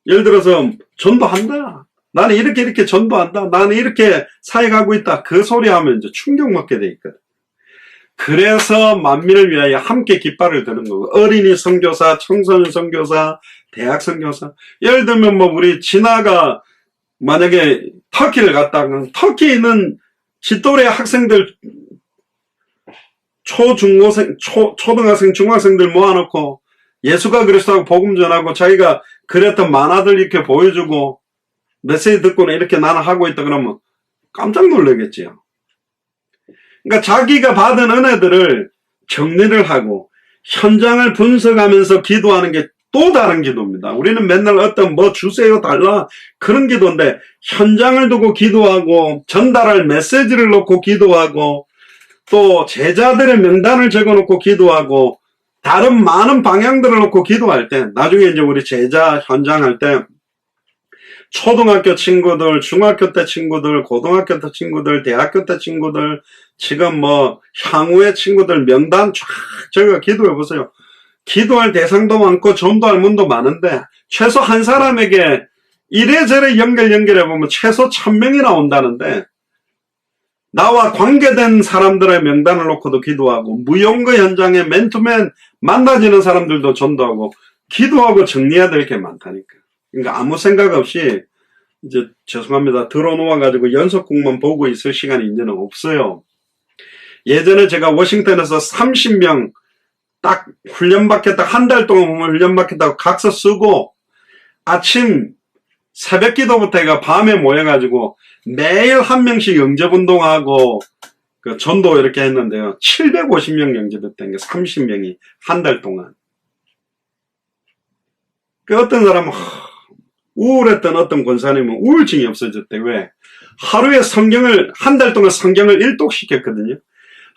Speaker 1: 예를 들어서 전도한다. 나는 이렇게 전도한다. 나는 이렇게 사역하고 있다. 그 소리 하면 이제 충격먹게 돼 있거든. 그래서 만민을 위하여 함께 깃발을 드는 거고 어린이 선교사, 청소년 선교사, 대학 선교사 예를 들면 뭐 우리 진아가 만약에 터키를 갔다 그러면 터키에 있는 지또래 학생들 초등학생, 중학생들 모아놓고 예수가 그리스도하고 복음 전하고 자기가 그랬던 만화들 이렇게 보여주고 메시지 듣고는 이렇게 나는 하고 있다 그러면 깜짝 놀라겠지요. 그러니까 자기가 받은 은혜들을 정리를 하고 현장을 분석하면서 기도하는 게 또 다른 기도입니다. 우리는 맨날 어떤 뭐 주세요 달라 그런 기도인데 현장을 두고 기도하고 전달할 메시지를 놓고 기도하고 또 제자들의 명단을 적어놓고 기도하고 다른 많은 방향들을 놓고 기도할 때 나중에 이제 우리 제자 현장 할 때 초등학교 친구들, 중학교 때 친구들, 고등학교 때 친구들, 대학교 때 친구들, 지금 뭐 향후의 친구들 명단 쫙 저희가 기도해 보세요. 기도할 대상도 많고 전도할 문도 많은데 최소 한 사람에게 이래저래 연결해 보면 최소 1000명이 나온다는데, 나와 관계된 사람들의 명단을 놓고도 기도하고 무용거 현장에 맨투맨 만나지는 사람들도 전도하고 기도하고 정리해야 될 게 많다니까. 그러니까 아무 생각 없이 이제 죄송합니다. 들어놓아가지고 연속국만 보고 있을 시간이 이제는 없어요. 예전에 제가 워싱턴에서 30명 딱 훈련받겠다, 한 달 동안 훈련받겠다고 각서 쓰고 아침 새벽 기도부터 해가 밤에 모여가지고 매일 한 명씩 영접운동하고 그 전도 이렇게 했는데요. 750명 영접했다는 게 30명이 한 달 동안. 그 어떤 사람은 우울했던 어떤 권사님은 우울증이 없어졌대. 왜? 하루에 성경을, 한 달 동안 성경을 일독시켰거든요.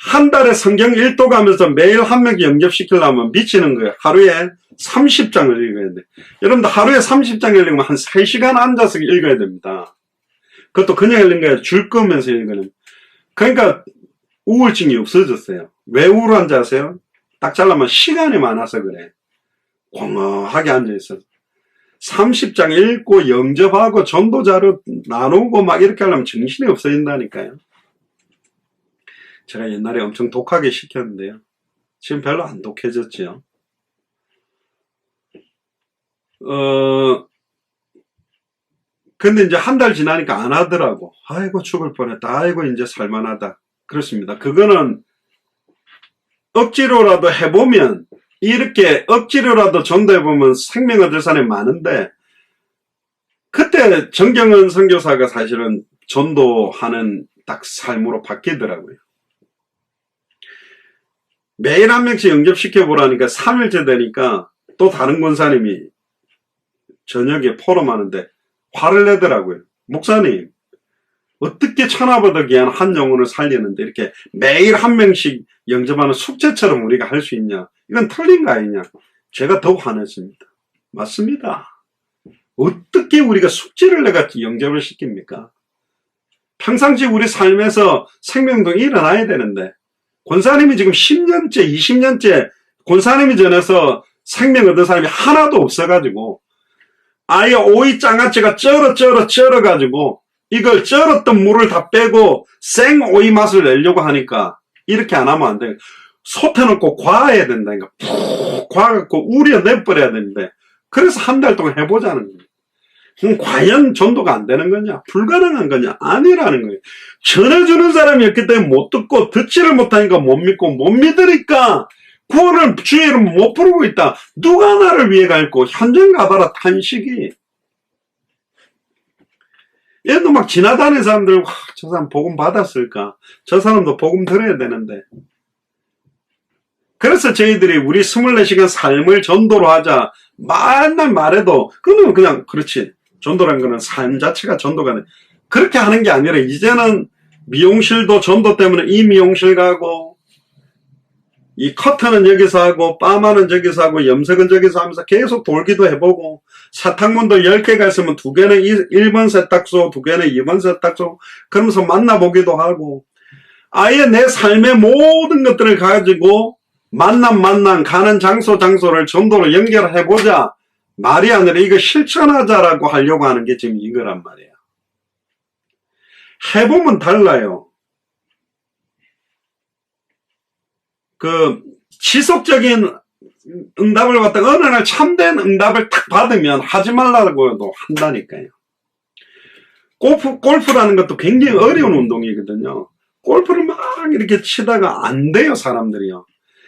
Speaker 1: 한 달에 성경 일독하면서 매일 한 명씩 영접시키려면 미치는 거예요. 하루에 30장을 읽어야 돼. 여러분들 하루에 30장 읽으면 한 3시간 앉아서 읽어야 됩니다. 그것도 그냥 읽는 게 아니라 줄 끄면서 읽어요. 그러니까 우울증이 없어졌어요. 왜 우울한지 아세요? 딱 잘라면 시간이 많아서 그래. 공허하게 앉아있어. 30장 읽고 영접하고 전도자료 나누고 막 이렇게 하려면 정신이 없어진다니까요. 제가 옛날에 엄청 독하게 시켰는데요. 지금 별로 안 독해졌죠. 근데 이제 한 달 지나니까 안 하더라고. 아이고 죽을 뻔했다. 아이고 이제 살만하다. 그렇습니다. 그거는 억지로라도 해보면, 이렇게 억지로라도 전도해보면 생명 얻을 사람이 많은데, 그때 정경은 선교사가 사실은 전도하는 딱 삶으로 바뀌더라고요. 매일 한 명씩 영접시켜보라니까 3일째 되니까 또 다른 권사님이 저녁에 포럼하는데 화를 내더라고요. 목사님, 어떻게 천하보다 귀한 한 영혼을 살리는데 이렇게 매일 한 명씩 영접하는 숙제처럼 우리가 할 수 있냐? 이건 틀린 거 아니냐? 제가 더 화냈습니다. 맞습니다. 어떻게 우리가 숙제를 내가 영접을 시킵니까? 평상시 우리 삶에서 생명동이 일어나야 되는데, 권사님이 지금 10년째, 20년째 권사님이 전해서 생명 얻은 사람이 하나도 없어가지고, 아예 오이 장아찌가 쩔어가지고, 이걸 쩔었던 물을 다 빼고 생 오이 맛을 내려고 하니까 이렇게 안 하면 안 돼요. 솥에 넣고 과해야 된다니까. 푹 과갖고 우려 내버려야 되는데, 그래서 한 달 동안 해보자는 거예요. 그럼 과연 전도가 안 되는 거냐? 불가능한 거냐? 아니라는 거예요. 전해주는 사람이었기 때문에 못 듣고, 듣지를 못하니까 못 믿고, 못 믿으니까 구원을 주의 이름 못 부르고 있다. 누가 나를 위해 갈고? 현장 가봐라, 탄식이. 얘도 막 지나다니는 사람들, 와, 저 사람 복음 받았을까? 저 사람도 복음 들어야 되는데. 그래서 저희들이 우리 24시간 삶을 전도로 하자. 맨날 말해도, 그거는 그냥, 그렇지. 전도란 거는 삶 자체가 전도가 돼. 그렇게 하는 게 아니라, 이제는 미용실도 전도 때문에 이 미용실 가고, 이 커트는 여기서 하고, 파마는 저기서 하고, 염색은 저기서 하면서 계속 돌기도 해보고, 사탕문도 10개가 있으면 2개는 1번 세탁소, 2개는 2번 세탁소, 그러면서 만나보기도 하고, 아예 내 삶의 모든 것들을 가지고, 만남, 가는 장소를 전도로 연결해보자. 말이 아니라 이거 실천하자라고 하려고 하는 게 지금 이거란 말이에요. 해보면 달라요. 그 지속적인 응답을 받다가 어느 날 참된 응답을 탁 받으면 하지 말라고도 한다니까요. 골프라는 것도 굉장히 어려운 운동이거든요. 골프를 막 이렇게 치다가 안 돼요, 사람들이요.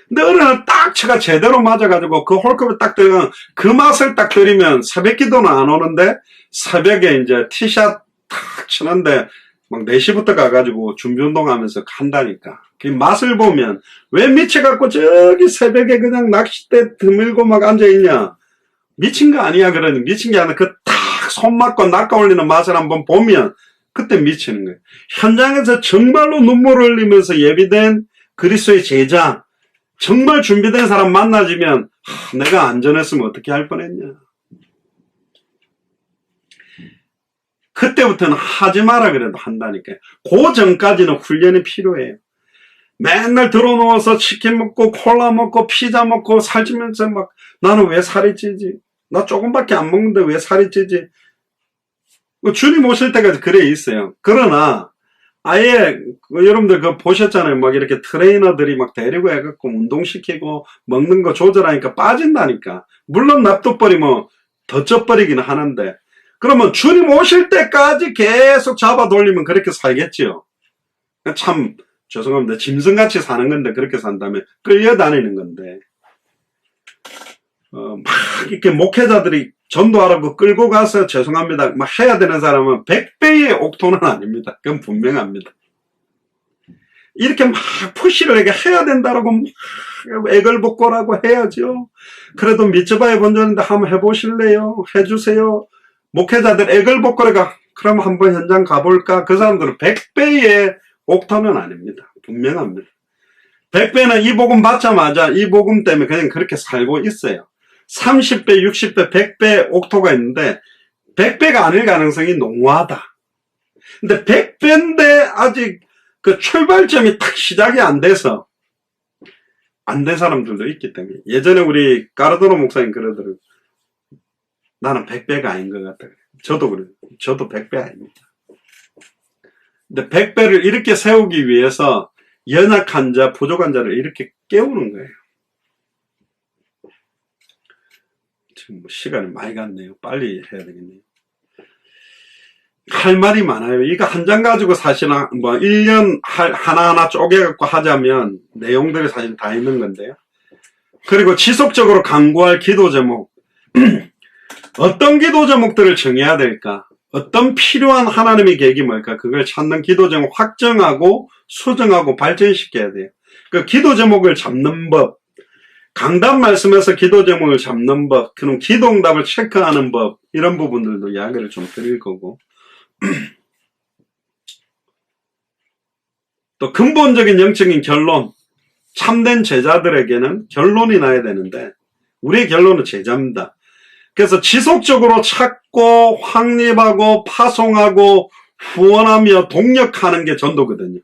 Speaker 1: 근데 어느 날 딱 제가 제대로 맞아가지고 그 홀컵에 딱 들어가면 그 맛을 딱 들이면 새벽 기도는 안 오는데 새벽에 이제 티샷 탁 치는데 막 4시부터 가가지고 준비운동 하면서 간다니까. 그 맛을 보면 왜 미쳐갖고 저기 새벽에 그냥 낚싯대 드밀고 막 앉아있냐. 미친 거 아니야. 그러니 미친 게 아니라 그 탁 손 맞고 낚아올리는 맛을 한번 보면 그때 미치는 거예요. 현장에서 정말로 눈물을 흘리면서 예비된 그리스도의 제자, 정말 준비된 사람 만나지면 내가 안전했으면 어떻게 할 뻔했냐. 그때부터는 하지 마라 그래도 한다니까요. 그 전까지는 훈련이 필요해요. 맨날 들어누워서 치킨 먹고 콜라 먹고 피자 먹고 살찌면서 막 나는 왜 살이 찌지? 나 조금밖에 안 먹는데 왜 살이 찌지? 주님 오실 때까지 그래 있어요. 그러나 아예 여러분들 그거 보셨잖아요. 막 이렇게 트레이너들이 막 데리고 해갖고 운동시키고 먹는 거 조절하니까 빠진다니까. 물론 납득버리면 더 쪄버리긴 하는데 그러면 주님 오실 때까지 계속 잡아 돌리면 그렇게 살겠지요. 참 죄송합니다. 짐승같이 사는 건데 그렇게 산다면 끌려다니는 건데 막 이렇게 목회자들이 전도하라고 끌고 가서 죄송합니다. 막 해야 되는 사람은 100배의 옥토는 아닙니다. 그건 분명합니다. 이렇게 막 푸시를 해야 된다라고 막 애걸복걸하고 해야죠. 그래도 미츠바에 본전인데 한번 해보실래요? 해주세요. 목회자들 애걸복걸해가 그럼 한번 현장 가볼까? 그 사람들은 100배의 옥토는 아닙니다. 분명합니다. 100배는 이 복음 받자마자 이 복음 때문에 그냥 그렇게 살고 있어요. 30배, 60배, 100배 옥토가 있는데 100배가 아닐 가능성이 농후하다. 근데 100배인데 아직 그 출발점이 딱 시작이 안 돼서 안 된 사람들도 있기 때문에 예전에 우리 까르도로 목사님 그러더라고요. 나는 100배가 아닌 것 같다. 저도 그래요. 저도 100배 아닙니다. 근데 100배를 이렇게 세우기 위해서 연약한 자, 부족한 자를 이렇게 깨우는 거예요. 지금 시간이 많이 갔네요. 빨리 해야 되겠네요. 할 말이 많아요. 이거 한 장 가지고 사실은 뭐 1년 하나하나 쪼개갖고 하자면 내용들이 사실 다 있는 건데요. 그리고 지속적으로 강구할 기도 제목. 어떤 기도 제목들을 정해야 될까? 어떤 필요한 하나님의 계획이 뭘까? 그걸 찾는 기도 제목 확정하고 수정하고 발전시켜야 돼요. 그 기도 제목을 잡는 법, 강단 말씀에서 기도 제목을 잡는 법, 그럼 기도응답을 체크하는 법, 이런 부분들도 이야기를 좀 드릴 거고 또 근본적인 영적인 결론, 참된 제자들에게는 결론이 나야 되는데 우리의 결론은 제자입니다. 그래서 지속적으로 찾고 확립하고 파송하고 후원하며 동력하는 게 전도거든요.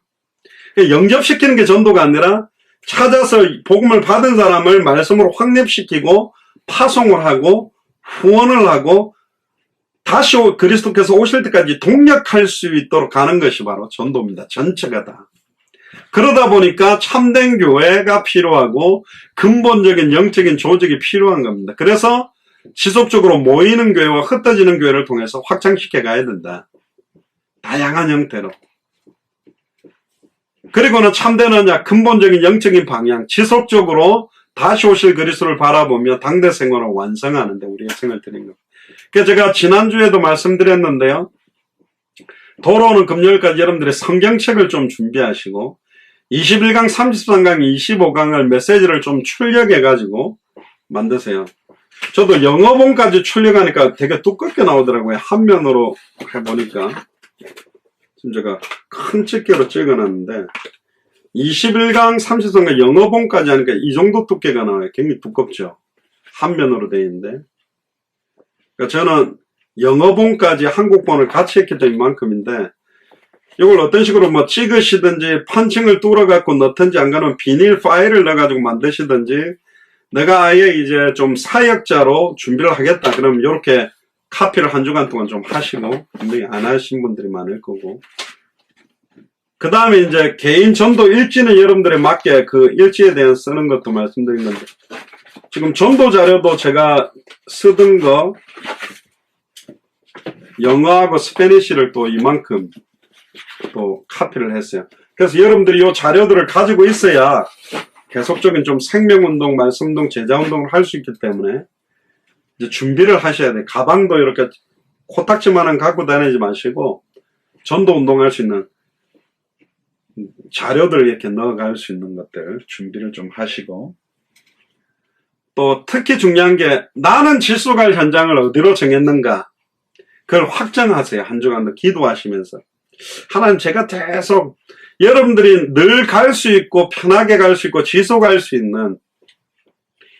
Speaker 1: 영접시키는 게 전도가 아니라 찾아서 복음을 받은 사람을 말씀으로 확립시키고 파송을 하고 후원을 하고 다시 그리스도께서 오실 때까지 동력할 수 있도록 가는 것이 바로 전도입니다. 전체가 다. 그러다 보니까 참된 교회가 필요하고 근본적인 영적인 조직이 필요한 겁니다. 그래서 지속적으로 모이는 교회와 흩어지는 교회를 통해서 확장시켜 가야 된다. 다양한 형태로. 그리고는 참된 언약, 근본적인 영적인 방향, 지속적으로 다시 오실 그리스도를 바라보며 당대 생활을 완성하는데 우리가 생각을 드린 겁니다. 그래서 제가 지난주에도 말씀드렸는데요. 돌아오는 금요일까지 여러분들이 성경책을 좀 준비하시고 21강, 33강, 25강을 메시지를 좀 출력해가지고 만드세요. 저도 영어본까지 출력하니까 되게 두껍게 나오더라고요. 한 면으로 해보니까. 지금 제가 큰 집게로 찍어놨는데 21강, 33강 영어본까지 하니까 이 정도 두께가 나와요. 굉장히 두껍죠. 한 면으로 되어 있는데. 그러니까 저는 영어본까지 한국본을 같이 했기 때문에 이만큼인데 이걸 어떤 식으로 뭐 찍으시든지 판칭을 뚫어갖고 넣든지 안 가면 비닐 파일을 넣어가지고 만드시든지 내가 아예 이제 좀 사역자로 준비를 하겠다. 그럼 이렇게 카피를 한 주간 동안 좀 하시고 분명히 안 하신 분들이 많을 거고 그 다음에 이제 개인 전도 일지는 여러분들에 맞게 그 일지에 대한 쓰는 것도 말씀드린 건데 지금 전도 자료도 제가 쓰던 거 영어하고 스페니쉬를 또 이만큼 또 카피를 했어요. 그래서 여러분들이 이 자료들을 가지고 있어야 계속적인 좀 생명운동, 말씀운동, 제자운동을 할 수 있기 때문에 이제 준비를 하셔야 돼요. 가방도 이렇게 코딱지만한 갖고 다니지 마시고 전도 운동할 수 있는 자료들 이렇게 넣어갈 수 있는 것들 준비를 좀 하시고 또 특히 중요한 게 나는 질소 갈 현장을 어디로 정했는가 그걸 확정하세요. 한 주간도 기도하시면서 하나님 제가 계속 여러분들이 늘 갈 수 있고 편하게 갈 수 있고 지속할 수 있는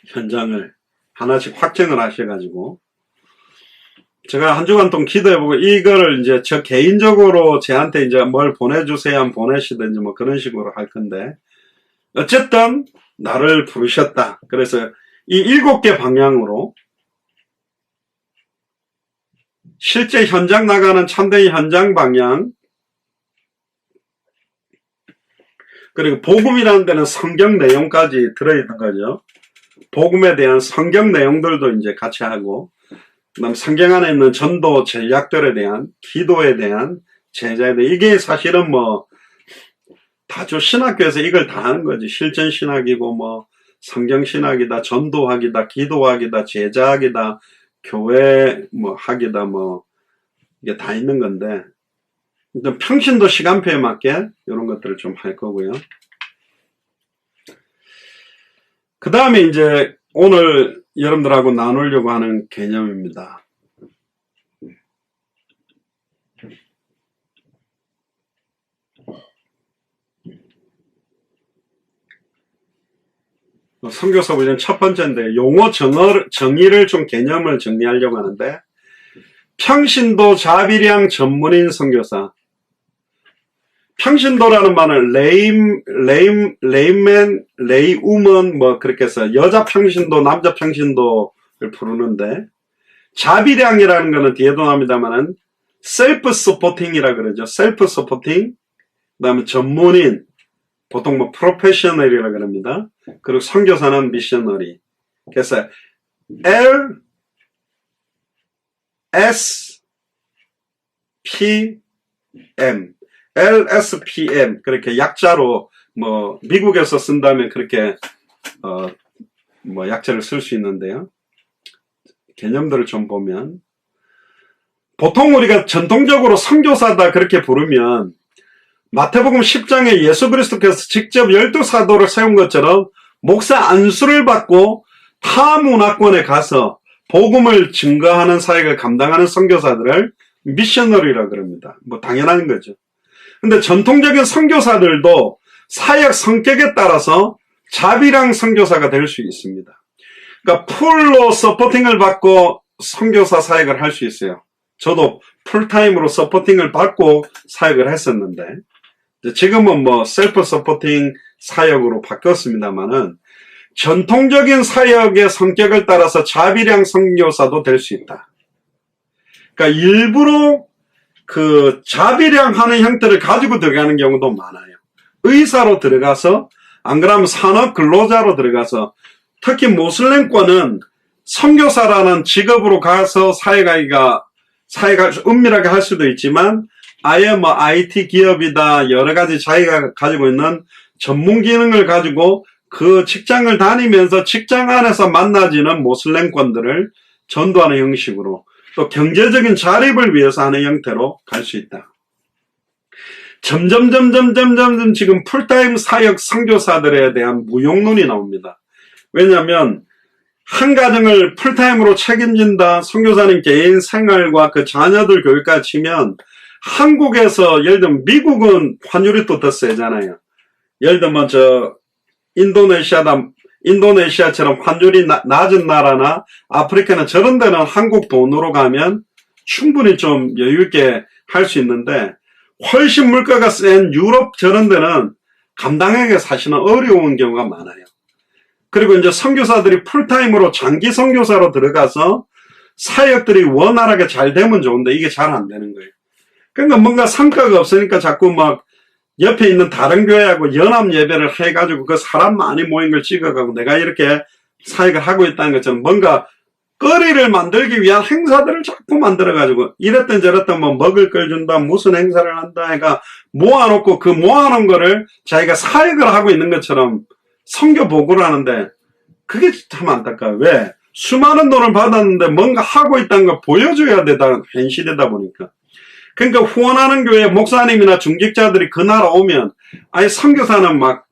Speaker 1: 현장을 하나씩 확정을 하셔가지고 제가 한 주간 동안 기도해보고 이거를 이제 저 개인적으로 쟤한테 이제 뭘 보내주세요 하면 보내시든지 뭐 그런 식으로 할 건데, 어쨌든 나를 부르셨다. 그래서 이 7개 방향으로 실제 현장 나가는 참된 현장 방향, 그리고 복음이라는 데는 성경 내용까지 들어있는 거죠. 복음에 대한 성경 내용들도 이제 같이 하고, 그 다음 성경 안에 있는 전도 전략들에 대한, 기도에 대한, 제자에 대한, 이게 사실은 뭐 다주 신학교에서 이걸 다 하는 거지. 실전 신학이고 뭐 성경 신학이다, 전도학이다, 기도학이다, 제자학이다, 교회 뭐 학이다, 뭐 이게 다 있는 건데, 일단 평신도 시간표에 맞게 이런 것들을 좀 할 거고요. 그 다음에 이제 오늘 여러분들하고 나누려고 하는 개념입니다. 선교서 부전 첫 번째인데, 용어 정의를 좀 개념을 정리하려고 하는데, 평신도 자비량 전문인 선교사. 평신도라는 말은 레이맨, 레이우먼 뭐 그렇게 해서 여자 평신도, 남자 평신도를 부르는데, 자비량이라는 거는 뒤에도 나옵니다만은 셀프 서포팅이라 그러죠. 셀프 서포팅. 그다음에 전문인, 보통 뭐 프로페셔널이라 그럽니다. 그리고 선교사는 미셔너리. 그래서 LSPM 그렇게 약자로 뭐 미국에서 쓴다면 그렇게 뭐 약자를 쓸 수 있는데요. 개념들을 좀 보면, 보통 우리가 전통적으로 선교사다 그렇게 부르면 마태복음 10장에 예수 그리스도께서 직접 12사도를 세운 것처럼 목사 안수를 받고 타 문화권에 가서 복음을 증거하는 사역을 감당하는 선교사들을 미셔너리라 그럽니다. 뭐 당연한 거죠. 근데 전통적인 선교사들도 사역 성격에 따라서 자비랑 선교사가 될 수 있습니다. 그러니까 풀로 서포팅을 받고 선교사 사역을 할 수 있어요. 저도 풀타임으로 서포팅을 받고 사역을 했었는데, 지금은 뭐 셀프 서포팅 사역으로 바뀌었습니다만은, 전통적인 사역의 성격을 따라서 자비량 선교사도 될 수 있다. 그러니까 일부러 그 자비량 하는 형태를 가지고 들어가는 경우도 많아요. 의사로 들어가서, 안 그러면 산업 근로자로 들어가서, 특히 모슬렘권은 선교사라는 직업으로 가서 사역을 은밀하게 할 수도 있지만, 아예 뭐 IT 기업이다, 여러 가지 자기가 가지고 있는 전문 기능을 가지고 그 직장을 다니면서 직장 안에서 만나지는 모슬렘권들을 전도하는 형식으로, 또 경제적인 자립을 위해서 하는 형태로 갈 수 있다. 점점 지금 풀타임 사역 선교사들에 대한 무용론이 나옵니다. 왜냐하면 한 가정을 풀타임으로 책임진다, 선교사님 개인 생활과 그 자녀들 교육까지 치면, 한국에서 예를 들면 미국은 환율이 또 더 세잖아요. 예를 들면 인도네시아처럼 환율이 낮은 나라나 아프리카나 저런 데는 한국 돈으로 가면 충분히 좀 여유있게 할 수 있는데, 훨씬 물가가 센 유럽 저런 데는 감당하기가 사실은 어려운 경우가 많아요. 그리고 이제 선교사들이 풀타임으로 장기 선교사로 들어가서 사역들이 원활하게 잘 되면 좋은데 이게 잘 안 되는 거예요. 그러니까 뭔가 성과가 없으니까 자꾸 막 옆에 있는 다른 교회하고 연합 예배를 해가지고 그 사람 많이 모인 걸 찍어가고 내가 이렇게 사역을 하고 있다는 것처럼 뭔가 거리를 만들기 위한 행사들을 자꾸 만들어가지고 이랬던 저랬던 뭐 먹을 걸 준다, 무슨 행사를 한다 해가 모아놓고 그 모아놓은 거를 자기가 사역을 하고 있는 것처럼 선교 보고를 하는데, 그게 참 안타까워요. 왜? 수많은 돈을 받았는데 뭔가 하고 있다는 걸 보여줘야 되다, 현실이다 보니까. 그러니까 후원하는 교회 목사님이나 중직자들이 그 나라 오면, 아예 선교사는 막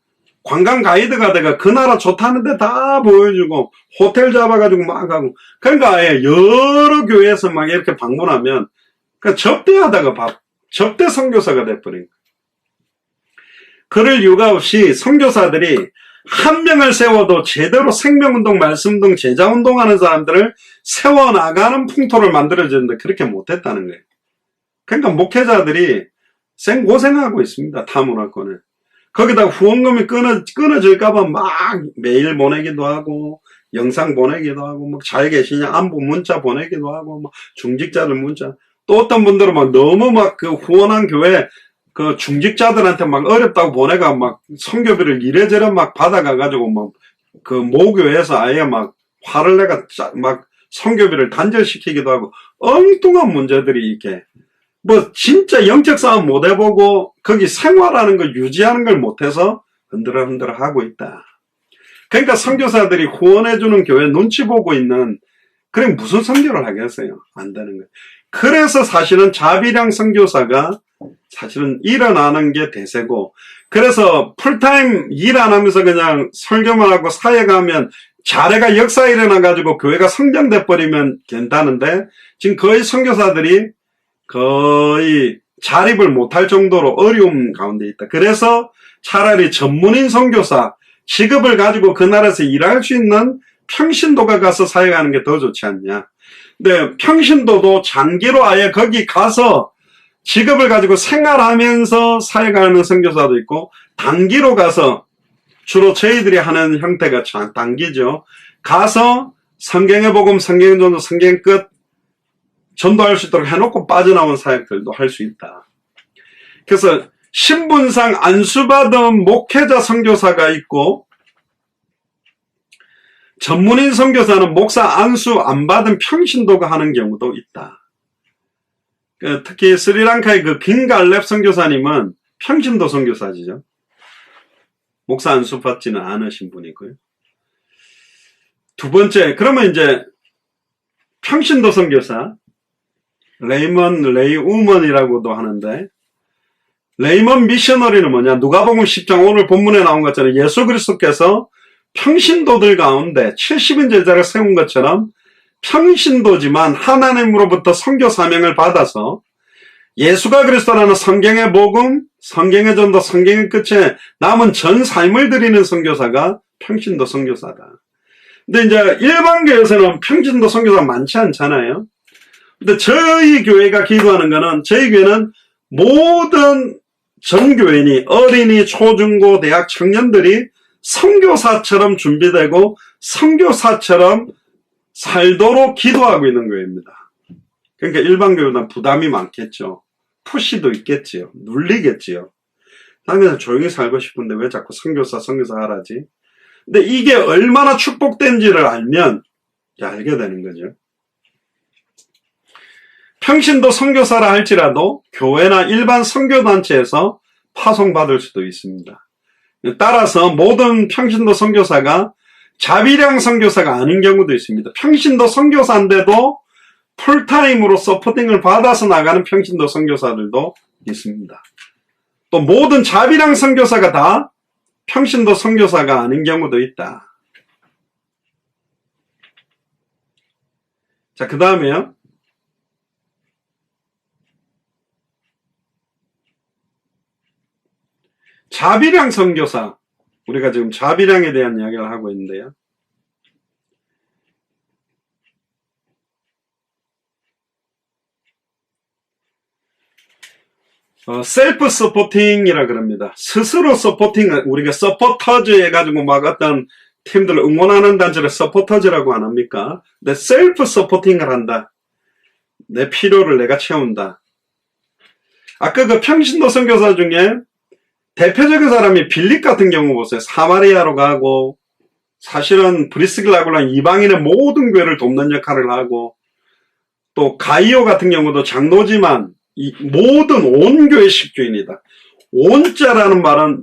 Speaker 1: 관광 가이드가 돼가 그 나라 좋다는데 다 보여주고 호텔 잡아가지고 막 하고, 그러니까 아예 여러 교회에서 막 이렇게 방문하면 그러니까 접대하다가 접대 선교사가 돼버린 거예요. 그럴 이유가 없이 선교사들이 한 명을 세워도 제대로 생명운동, 말씀운동, 제자운동 하는 사람들을 세워나가는 풍토를 만들어주는데 그렇게 못했다는 거예요. 그러니까 목회자들이 생고생하고 있습니다. 타문화권에. 거기다가 후원금이 끊어질까봐 막 메일 보내기도 하고, 영상 보내기도 하고, 뭐 잘 계시냐, 안부 문자 보내기도 하고, 뭐 중직자들 문자. 또 어떤 분들은 막 너무 막 그 후원한 교회 그 중직자들한테 막 어렵다고 보내가 막 선교비를 이래저래 막 받아가가지고 막 그 모교에서 아예 막 화를 내가 막 선교비를 단절시키기도 하고 엉뚱한 문제들이 이렇게 뭐 진짜 영적 싸움 못 해보고 거기 생활하는 거 유지하는 걸 못해서 흔들어 하고 있다. 그러니까 선교사들이 후원해주는 교회 눈치 보고 있는 그래 무슨 선교를 하겠어요? 안 되는 거예요. 그래서 사실은 자비량 선교사가 사실은 일어나는 게 대세고 그래서 풀타임 일 안 하면서 그냥 설교만 하고 사회 가면 자례가 역사 일어나가지고 교회가 성장돼 버리면 괜찮은데 지금 거의 선교사들이 거의 자립을 못할 정도로 어려움 가운데 있다. 그래서 차라리 전문인 선교사 직업을 가지고 그 나라에서 일할 수 있는 평신도가 가서 사역하는 게 더 좋지 않냐. 근데 평신도도 장기로 아예 거기 가서 직업을 가지고 생활하면서 사역하는 선교사도 있고 단기로 가서 주로 저희들이 하는 형태가 단기죠. 가서 성경의 복음, 성경의 전도, 성경 끝 전도할 수 있도록 해놓고 빠져나온 사역들도 할 수 있다. 그래서 신분상 안수받은 목회자 선교사가 있고 전문인 선교사는 목사 안수 안 받은 평신도가 하는 경우도 있다. 특히 스리랑카의 그 빈갈렙 선교사님은 평신도 선교사지죠. 목사 안수 받지는 않으신 분이고요. 두 번째, 그러면 이제 평신도 선교사 레이우먼이라고도 하는데 레이먼 미셔너리는 뭐냐? 누가복음 10장 오늘 본문에 나온 것처럼 예수 그리스도께서 평신도들 가운데 70인 제자를 세운 것처럼 평신도지만 하나님으로부터 선교 사명을 받아서 예수가 그리스도라는 성경의 복음, 성경의 전도, 성경의 끝에 남은 전 삶을 드리는 선교사가 평신도 선교사다. 근데 이제 일반 교회에서는 평신도 선교사 많지 않잖아요. 근데 저희 교회가 기도하는 거는 저희 교회는 모든 전 교인이 어린이, 초중고, 대학 청년들이 선교사처럼 준비되고 선교사처럼 살도록 기도하고 있는 교회입니다. 그러니까 일반 교회보다 부담이 많겠죠. 푸시도 있겠지요. 눌리겠지요. 나는 조용히 살고 싶은데 왜 자꾸 선교사 하라지? 근데 이게 얼마나 축복된지를 알면 알게 되는 거죠. 평신도 선교사라 할지라도 교회나 일반 선교단체에서 파송받을 수도 있습니다. 따라서 모든 평신도 선교사가 자비량 선교사가 아닌 경우도 있습니다. 평신도 선교사인데도 풀타임으로 서포팅을 받아서 나가는 평신도 선교사들도 있습니다. 또 모든 자비량 선교사가 다 평신도 선교사가 아닌 경우도 있다. 자, 그 다음에요. 자비량 선교사. 우리가 지금 자비량에 대한 이야기를 하고 있는데요. 셀프 서포팅이라 그럽니다. 스스로 서포팅, 우리가 서포터즈 해가지고 막 어떤 팀들을 응원하는 단체를 서포터즈라고 안 합니까? 근데 셀프 서포팅을 한다. 내 필요를 내가 채운다. 아까 그 평신도 선교사 중에 대표적인 사람이 빌립 같은 경우 보세요. 사마리아로 가고 사실은 브리스길라고는 이방인의 모든 교회를 돕는 역할을 하고 또 가이오 같은 경우도 장로지만 이 모든 온 교회 식주인이다. 온자라는 말은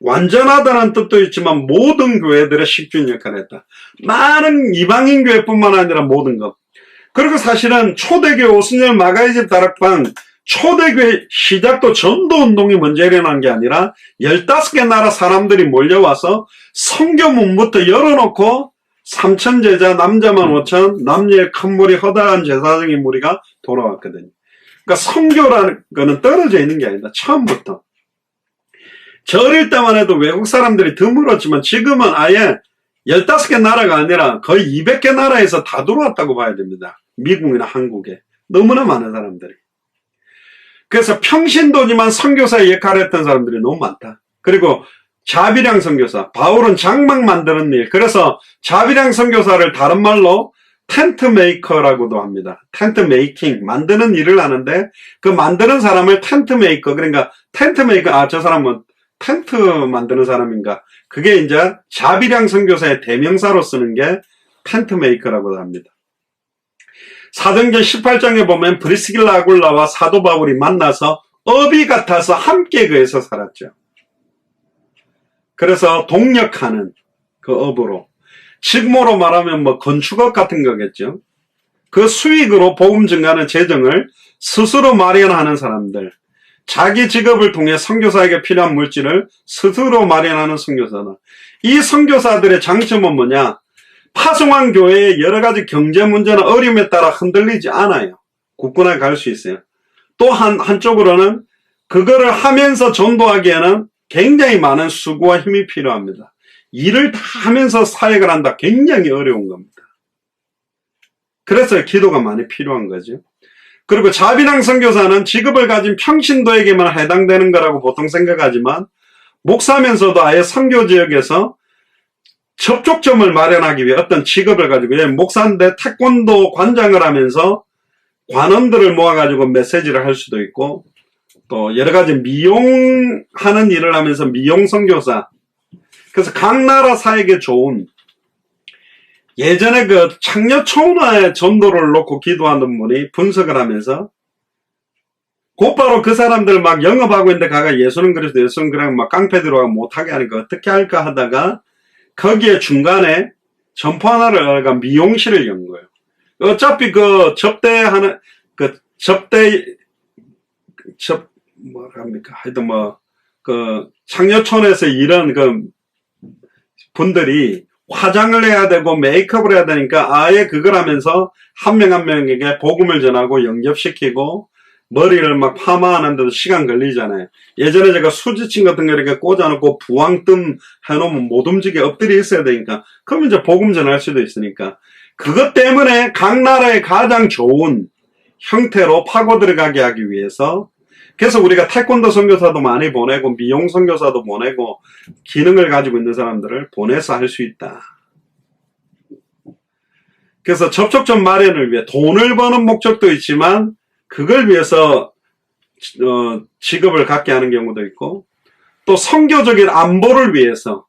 Speaker 1: 완전하다는 뜻도 있지만 모든 교회들의 식주인 역할을 했다. 많은 이방인 교회뿐만 아니라 모든 것. 그리고 사실은 초대교회 오순절 마가이집 다락방 초대교회 시작도 전도운동이 먼저 일어난 게 아니라 15개 나라 사람들이 몰려와서 선교문부터 열어놓고 3,000 제자, 남자만 5,000, 남녀의 큰 무리, 허다한 제사장의 무리가 돌아왔거든요. 그러니까 선교라는 거는 떨어져 있는 게 아니다. 처음부터. 저 어릴 때만 해도 외국 사람들이 드물었지만 지금은 아예 15개 나라가 아니라 거의 200개 나라에서 다 들어왔다고 봐야 됩니다. 미국이나 한국에. 너무나 많은 사람들이. 그래서 평신도지만 선교사의 역할을 했던 사람들이 너무 많다. 그리고 자비량 선교사, 바울은 장막 만드는 일, 그래서 자비량 선교사를 다른 말로 텐트 메이커라고도 합니다. 텐트 메이킹, 만드는 일을 하는데 그 만드는 사람을 텐트 메이커, 그러니까 텐트 메이커, 저 사람은 텐트 만드는 사람인가, 그게 이제 자비량 선교사의 대명사로 쓰는 게 텐트 메이커라고도 합니다. 사도행전 18장에 보면 브리스길라 아굴라와 사도 바울이 만나서 업이 같아서 함께 그에서 살았죠. 그래서 동력하는 그 업으로, 직모로 말하면 뭐 건축업 같은 거겠죠. 그 수익으로 복음 증가하는 재정을 스스로 마련하는 사람들, 자기 직업을 통해 선교사에게 필요한 물질을 스스로 마련하는 선교사다. 이 선교사들의 장점은 뭐냐? 파송한 교회의 여러 가지 경제 문제나 어려움에 따라 흔들리지 않아요. 굳건하게 갈 수 있어요. 또 한쪽으로는 그거를 하면서 전도하기에는 굉장히 많은 수고와 힘이 필요합니다. 일을 다 하면서 사역을 한다. 굉장히 어려운 겁니다. 그래서 기도가 많이 필요한 거죠. 그리고 자비랑 선교사는 직업을 가진 평신도에게만 해당되는 거라고 보통 생각하지만, 목사면서도 아예 선교 지역에서 접촉점을 마련하기 위해 어떤 직업을 가지고, 목사인데 태권도 관장을 하면서 관원들을 모아가지고 메시지를 할 수도 있고, 또 여러 가지 미용하는 일을 하면서 미용 선교사. 그래서 각 나라 사역에 좋은, 예전에 그 창녀 초나의 전도를 놓고 기도하는 분이 분석을 하면서 곧바로 그 사람들 막 영업하고 있는데 가가 예수는 그리스도, 예수는 그냥 막 깡패 들어가 못하게 하니까 어떻게 할까 하다가 거기에 중간에 점포 하나를 미용실을 연 거예요. 어차피 그 접대하는, 뭐랍니까? 하여튼 그 창녀촌에서 일한 그 분들이 화장을 해야 되고 메이크업을 해야 되니까 아예 그걸 하면서 한 명 한 명에게 복음을 전하고 영접시키고 머리를 막 파마하는데도 시간 걸리잖아요. 예전에 제가 수지침 같은 거 이렇게 꽂아놓고 부황뜸 해놓으면 못 움직여 엎드려 있어야 되니까, 그럼 이제 복음 전할 수도 있으니까, 그것 때문에 각 나라의 가장 좋은 형태로 파고 들어가게 하기 위해서, 그래서 우리가 태권도 선교사도 많이 보내고 미용 선교사도 보내고 기능을 가지고 있는 사람들을 보내서 할 수 있다. 그래서 접촉점 마련을 위해 돈을 버는 목적도 있지만 그걸 위해서 직업을 갖게 하는 경우도 있고, 또 선교적인 안보를 위해서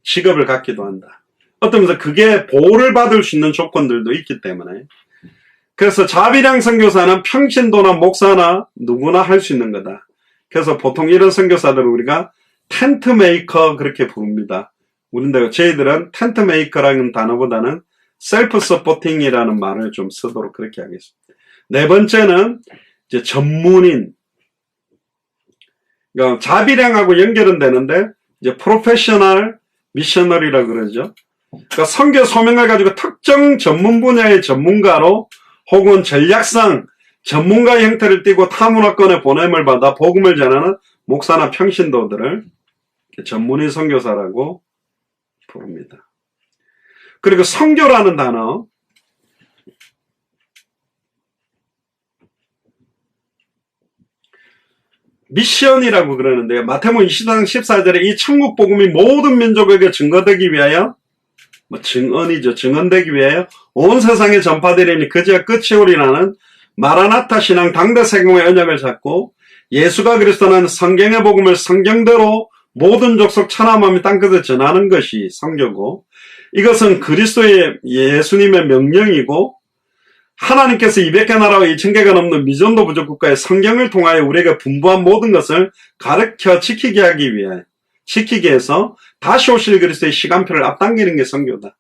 Speaker 1: 직업을 갖기도 한다. 어떤 면에서 그게 보호를 받을 수 있는 조건들도 있기 때문에, 그래서 자비량 선교사는 평신도나 목사나 누구나 할 수 있는 거다. 그래서 보통 이런 선교사들을 우리가 텐트 메이커 그렇게 부릅니다. 우리인데 저희들은 텐트 메이커라는 단어보다는 셀프 서포팅이라는 말을 좀 쓰도록 그렇게 하겠습니다. 네 번째는 이제 전문인. 그러니까 자비량하고 연결은 되는데 이제 프로페셔널 미셔너리라고 그러죠. 그러니까 선교 소명을 가지고 특정 전문 분야의 전문가로 혹은 전략상 전문가의 형태를 띠고 타문화권의 보냄을 받아 복음을 전하는 목사나 평신도들을 전문인 선교사라고 부릅니다. 그리고 선교라는 단어, 미션이라고 그러는데요. 마태복음 20장 14절에 이 천국 복음이 모든 민족에게 증거되기 위하여, 증언이죠. 증언되기 위하여 온 세상에 전파되리니 그제야 끝이 오리라는 마라나타 신앙 당대 세공의 언약을 잡고 예수가 그리스도는 성경의 복음을 성경대로 모든 족속 천하만민 땅끝에 전하는 것이 선교고, 이것은 그리스도의 예수님의 명령이고, 하나님께서 200개 나라와 2000개가 넘는 미전도 부족 국가의 성경을 통하여 우리에게 분부한 모든 것을 가르쳐 지키게 해서 다시 오실 그리스도의 시간표를 앞당기는 게 선교다.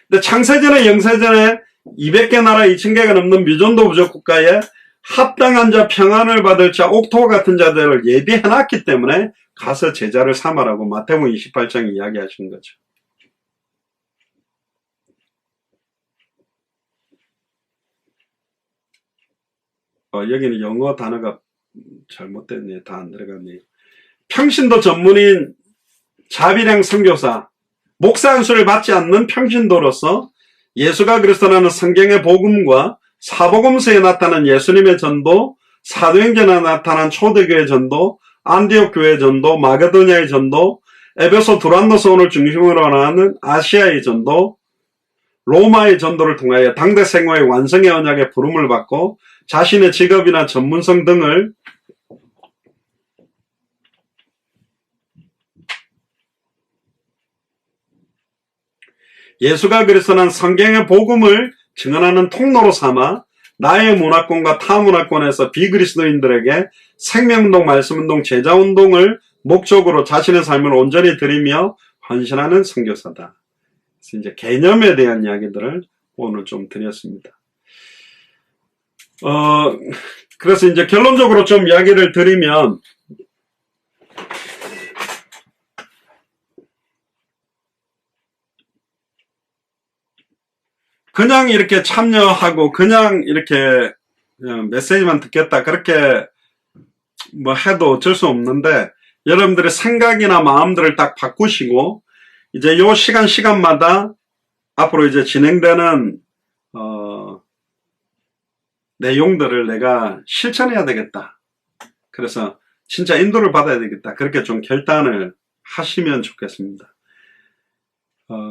Speaker 1: 근데 창세전에 영세전에 200개 나라 2000개가 넘는 미전도 부족 국가에 합당한 자, 평안을 받을 자, 옥토와 같은 자들을 예비해놨기 때문에 가서 제자를 삼으라고 마태복음 28장에 이야기하신 거죠. 여기는 영어 단어가 잘못됐네요. 다 안 들어갔네요. 평신도 전문인 자비량 선교사, 목사 안수를 받지 않는 평신도로서 예수가 그리스도라는 성경의 복음과 사복음서에 나타난 예수님의 전도, 사도행전에 나타난 초대교회 전도, 안디옥 교회 전도, 마게도냐의 전도, 에베소 두란노서원을 중심으로 하는 아시아의 전도, 로마의 전도를 통하여 당대 생활의 완성의 언약에 부름을 받고 자신의 직업이나 전문성 등을 예수가 그리스도는 성경의 복음을 증언하는 통로로 삼아 나의 문화권과 타 문화권에서 비그리스도인들에게 생명운동, 말씀운동, 제자운동을 목적으로 자신의 삶을 온전히 드리며 헌신하는 선교사다. 그래서 이제 개념에 대한 이야기들을 오늘 좀 드렸습니다. 그래서 이제 결론적으로 좀 이야기를 드리면, 그냥 이렇게 참여하고 그냥 이렇게 메시지만 듣겠다 그렇게 뭐 해도 어쩔 수 없는데, 여러분들의 생각이나 마음들을 딱 바꾸시고 이제 요 시간마다 앞으로 이제 진행되는 내용들을 내가 실천해야 되겠다. 그래서 진짜 인도를 받아야 되겠다. 그렇게 좀 결단을 하시면 좋겠습니다.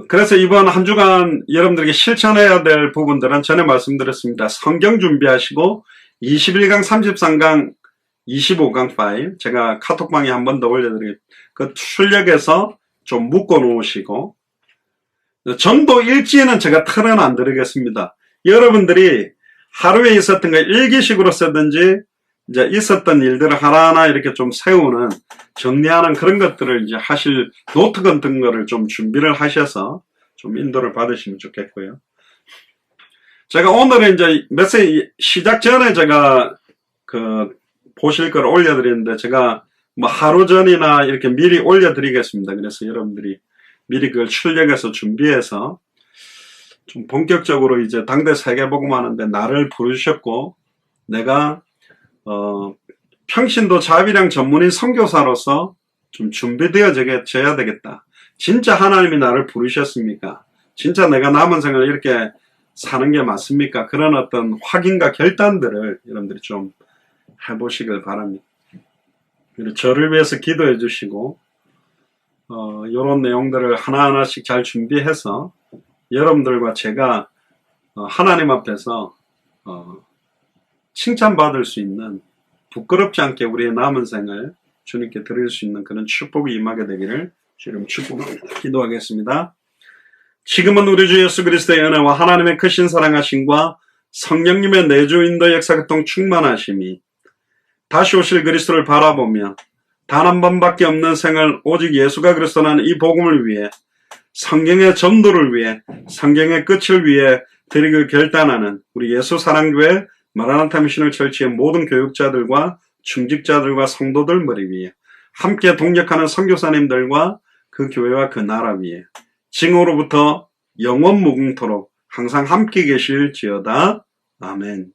Speaker 1: 그래서 이번 한 주간 여러분들에게 실천해야 될 부분들은 전에 말씀드렸습니다. 성경 준비하시고 21강, 33강, 25강 파일 제가 카톡방에 한 번 더 올려드리겠습니다. 그 출력해서 좀 묶어 놓으시고, 전도 일지는 제가 틀어는 안 드리겠습니다. 여러분들이 하루에 있었던 거 일기식으로 쓰든지 이제 있었던 일들을 하나하나 이렇게 좀 세우는, 정리하는 그런 것들을 이제 하실 노트 같은 거를 좀 준비를 하셔서 좀 인도를 받으시면 좋겠고요. 제가 오늘은 이제 메시지 시작 전에 제가 보실 걸 올려드리는데, 제가 뭐 하루 전이나 이렇게 미리 올려드리겠습니다. 그래서 여러분들이 미리 그걸 출력해서 준비해서 좀 본격적으로 이제 당대 세계복음 하는데 나를 부르셨고, 내가 평신도 자비량 전문인 선교사로서 좀 준비되어져야 되겠다. 진짜 하나님이 나를 부르셨습니까? 진짜 내가 남은 생을 이렇게 사는 게 맞습니까? 그런 어떤 확인과 결단들을 여러분들이 좀 해보시길 바랍니다. 그리고 저를 위해서 기도해 주시고, 이런 내용들을 하나하나씩 잘 준비해서 여러분들과 제가 하나님 앞에서 칭찬받을 수 있는, 부끄럽지 않게 우리의 남은 생을 주님께 드릴 수 있는 그런 축복이 임하게 되기를 주님 축복합니다. 기도하겠습니다. 지금은 우리 주 예수 그리스도의 은혜와 하나님의 크신 사랑하심과 성령님의 내주 인도 역사교통 충만하심이 다시 오실 그리스도를 바라보며 단 한 번밖에 없는 생을 오직 예수가 그리스도라는 이 복음을 위해, 성경의 전도를 위해, 성경의 끝을 위해 드리길 결단하는 우리 예수 사랑교회 마라나타 미션을 철치의 모든 교육자들과 중직자들과 성도들 머리 위에, 함께 동력하는 선교사님들과 그 교회와 그 나라 위에 징후로부터 영원 무궁토록 항상 함께 계실지어다. 아멘.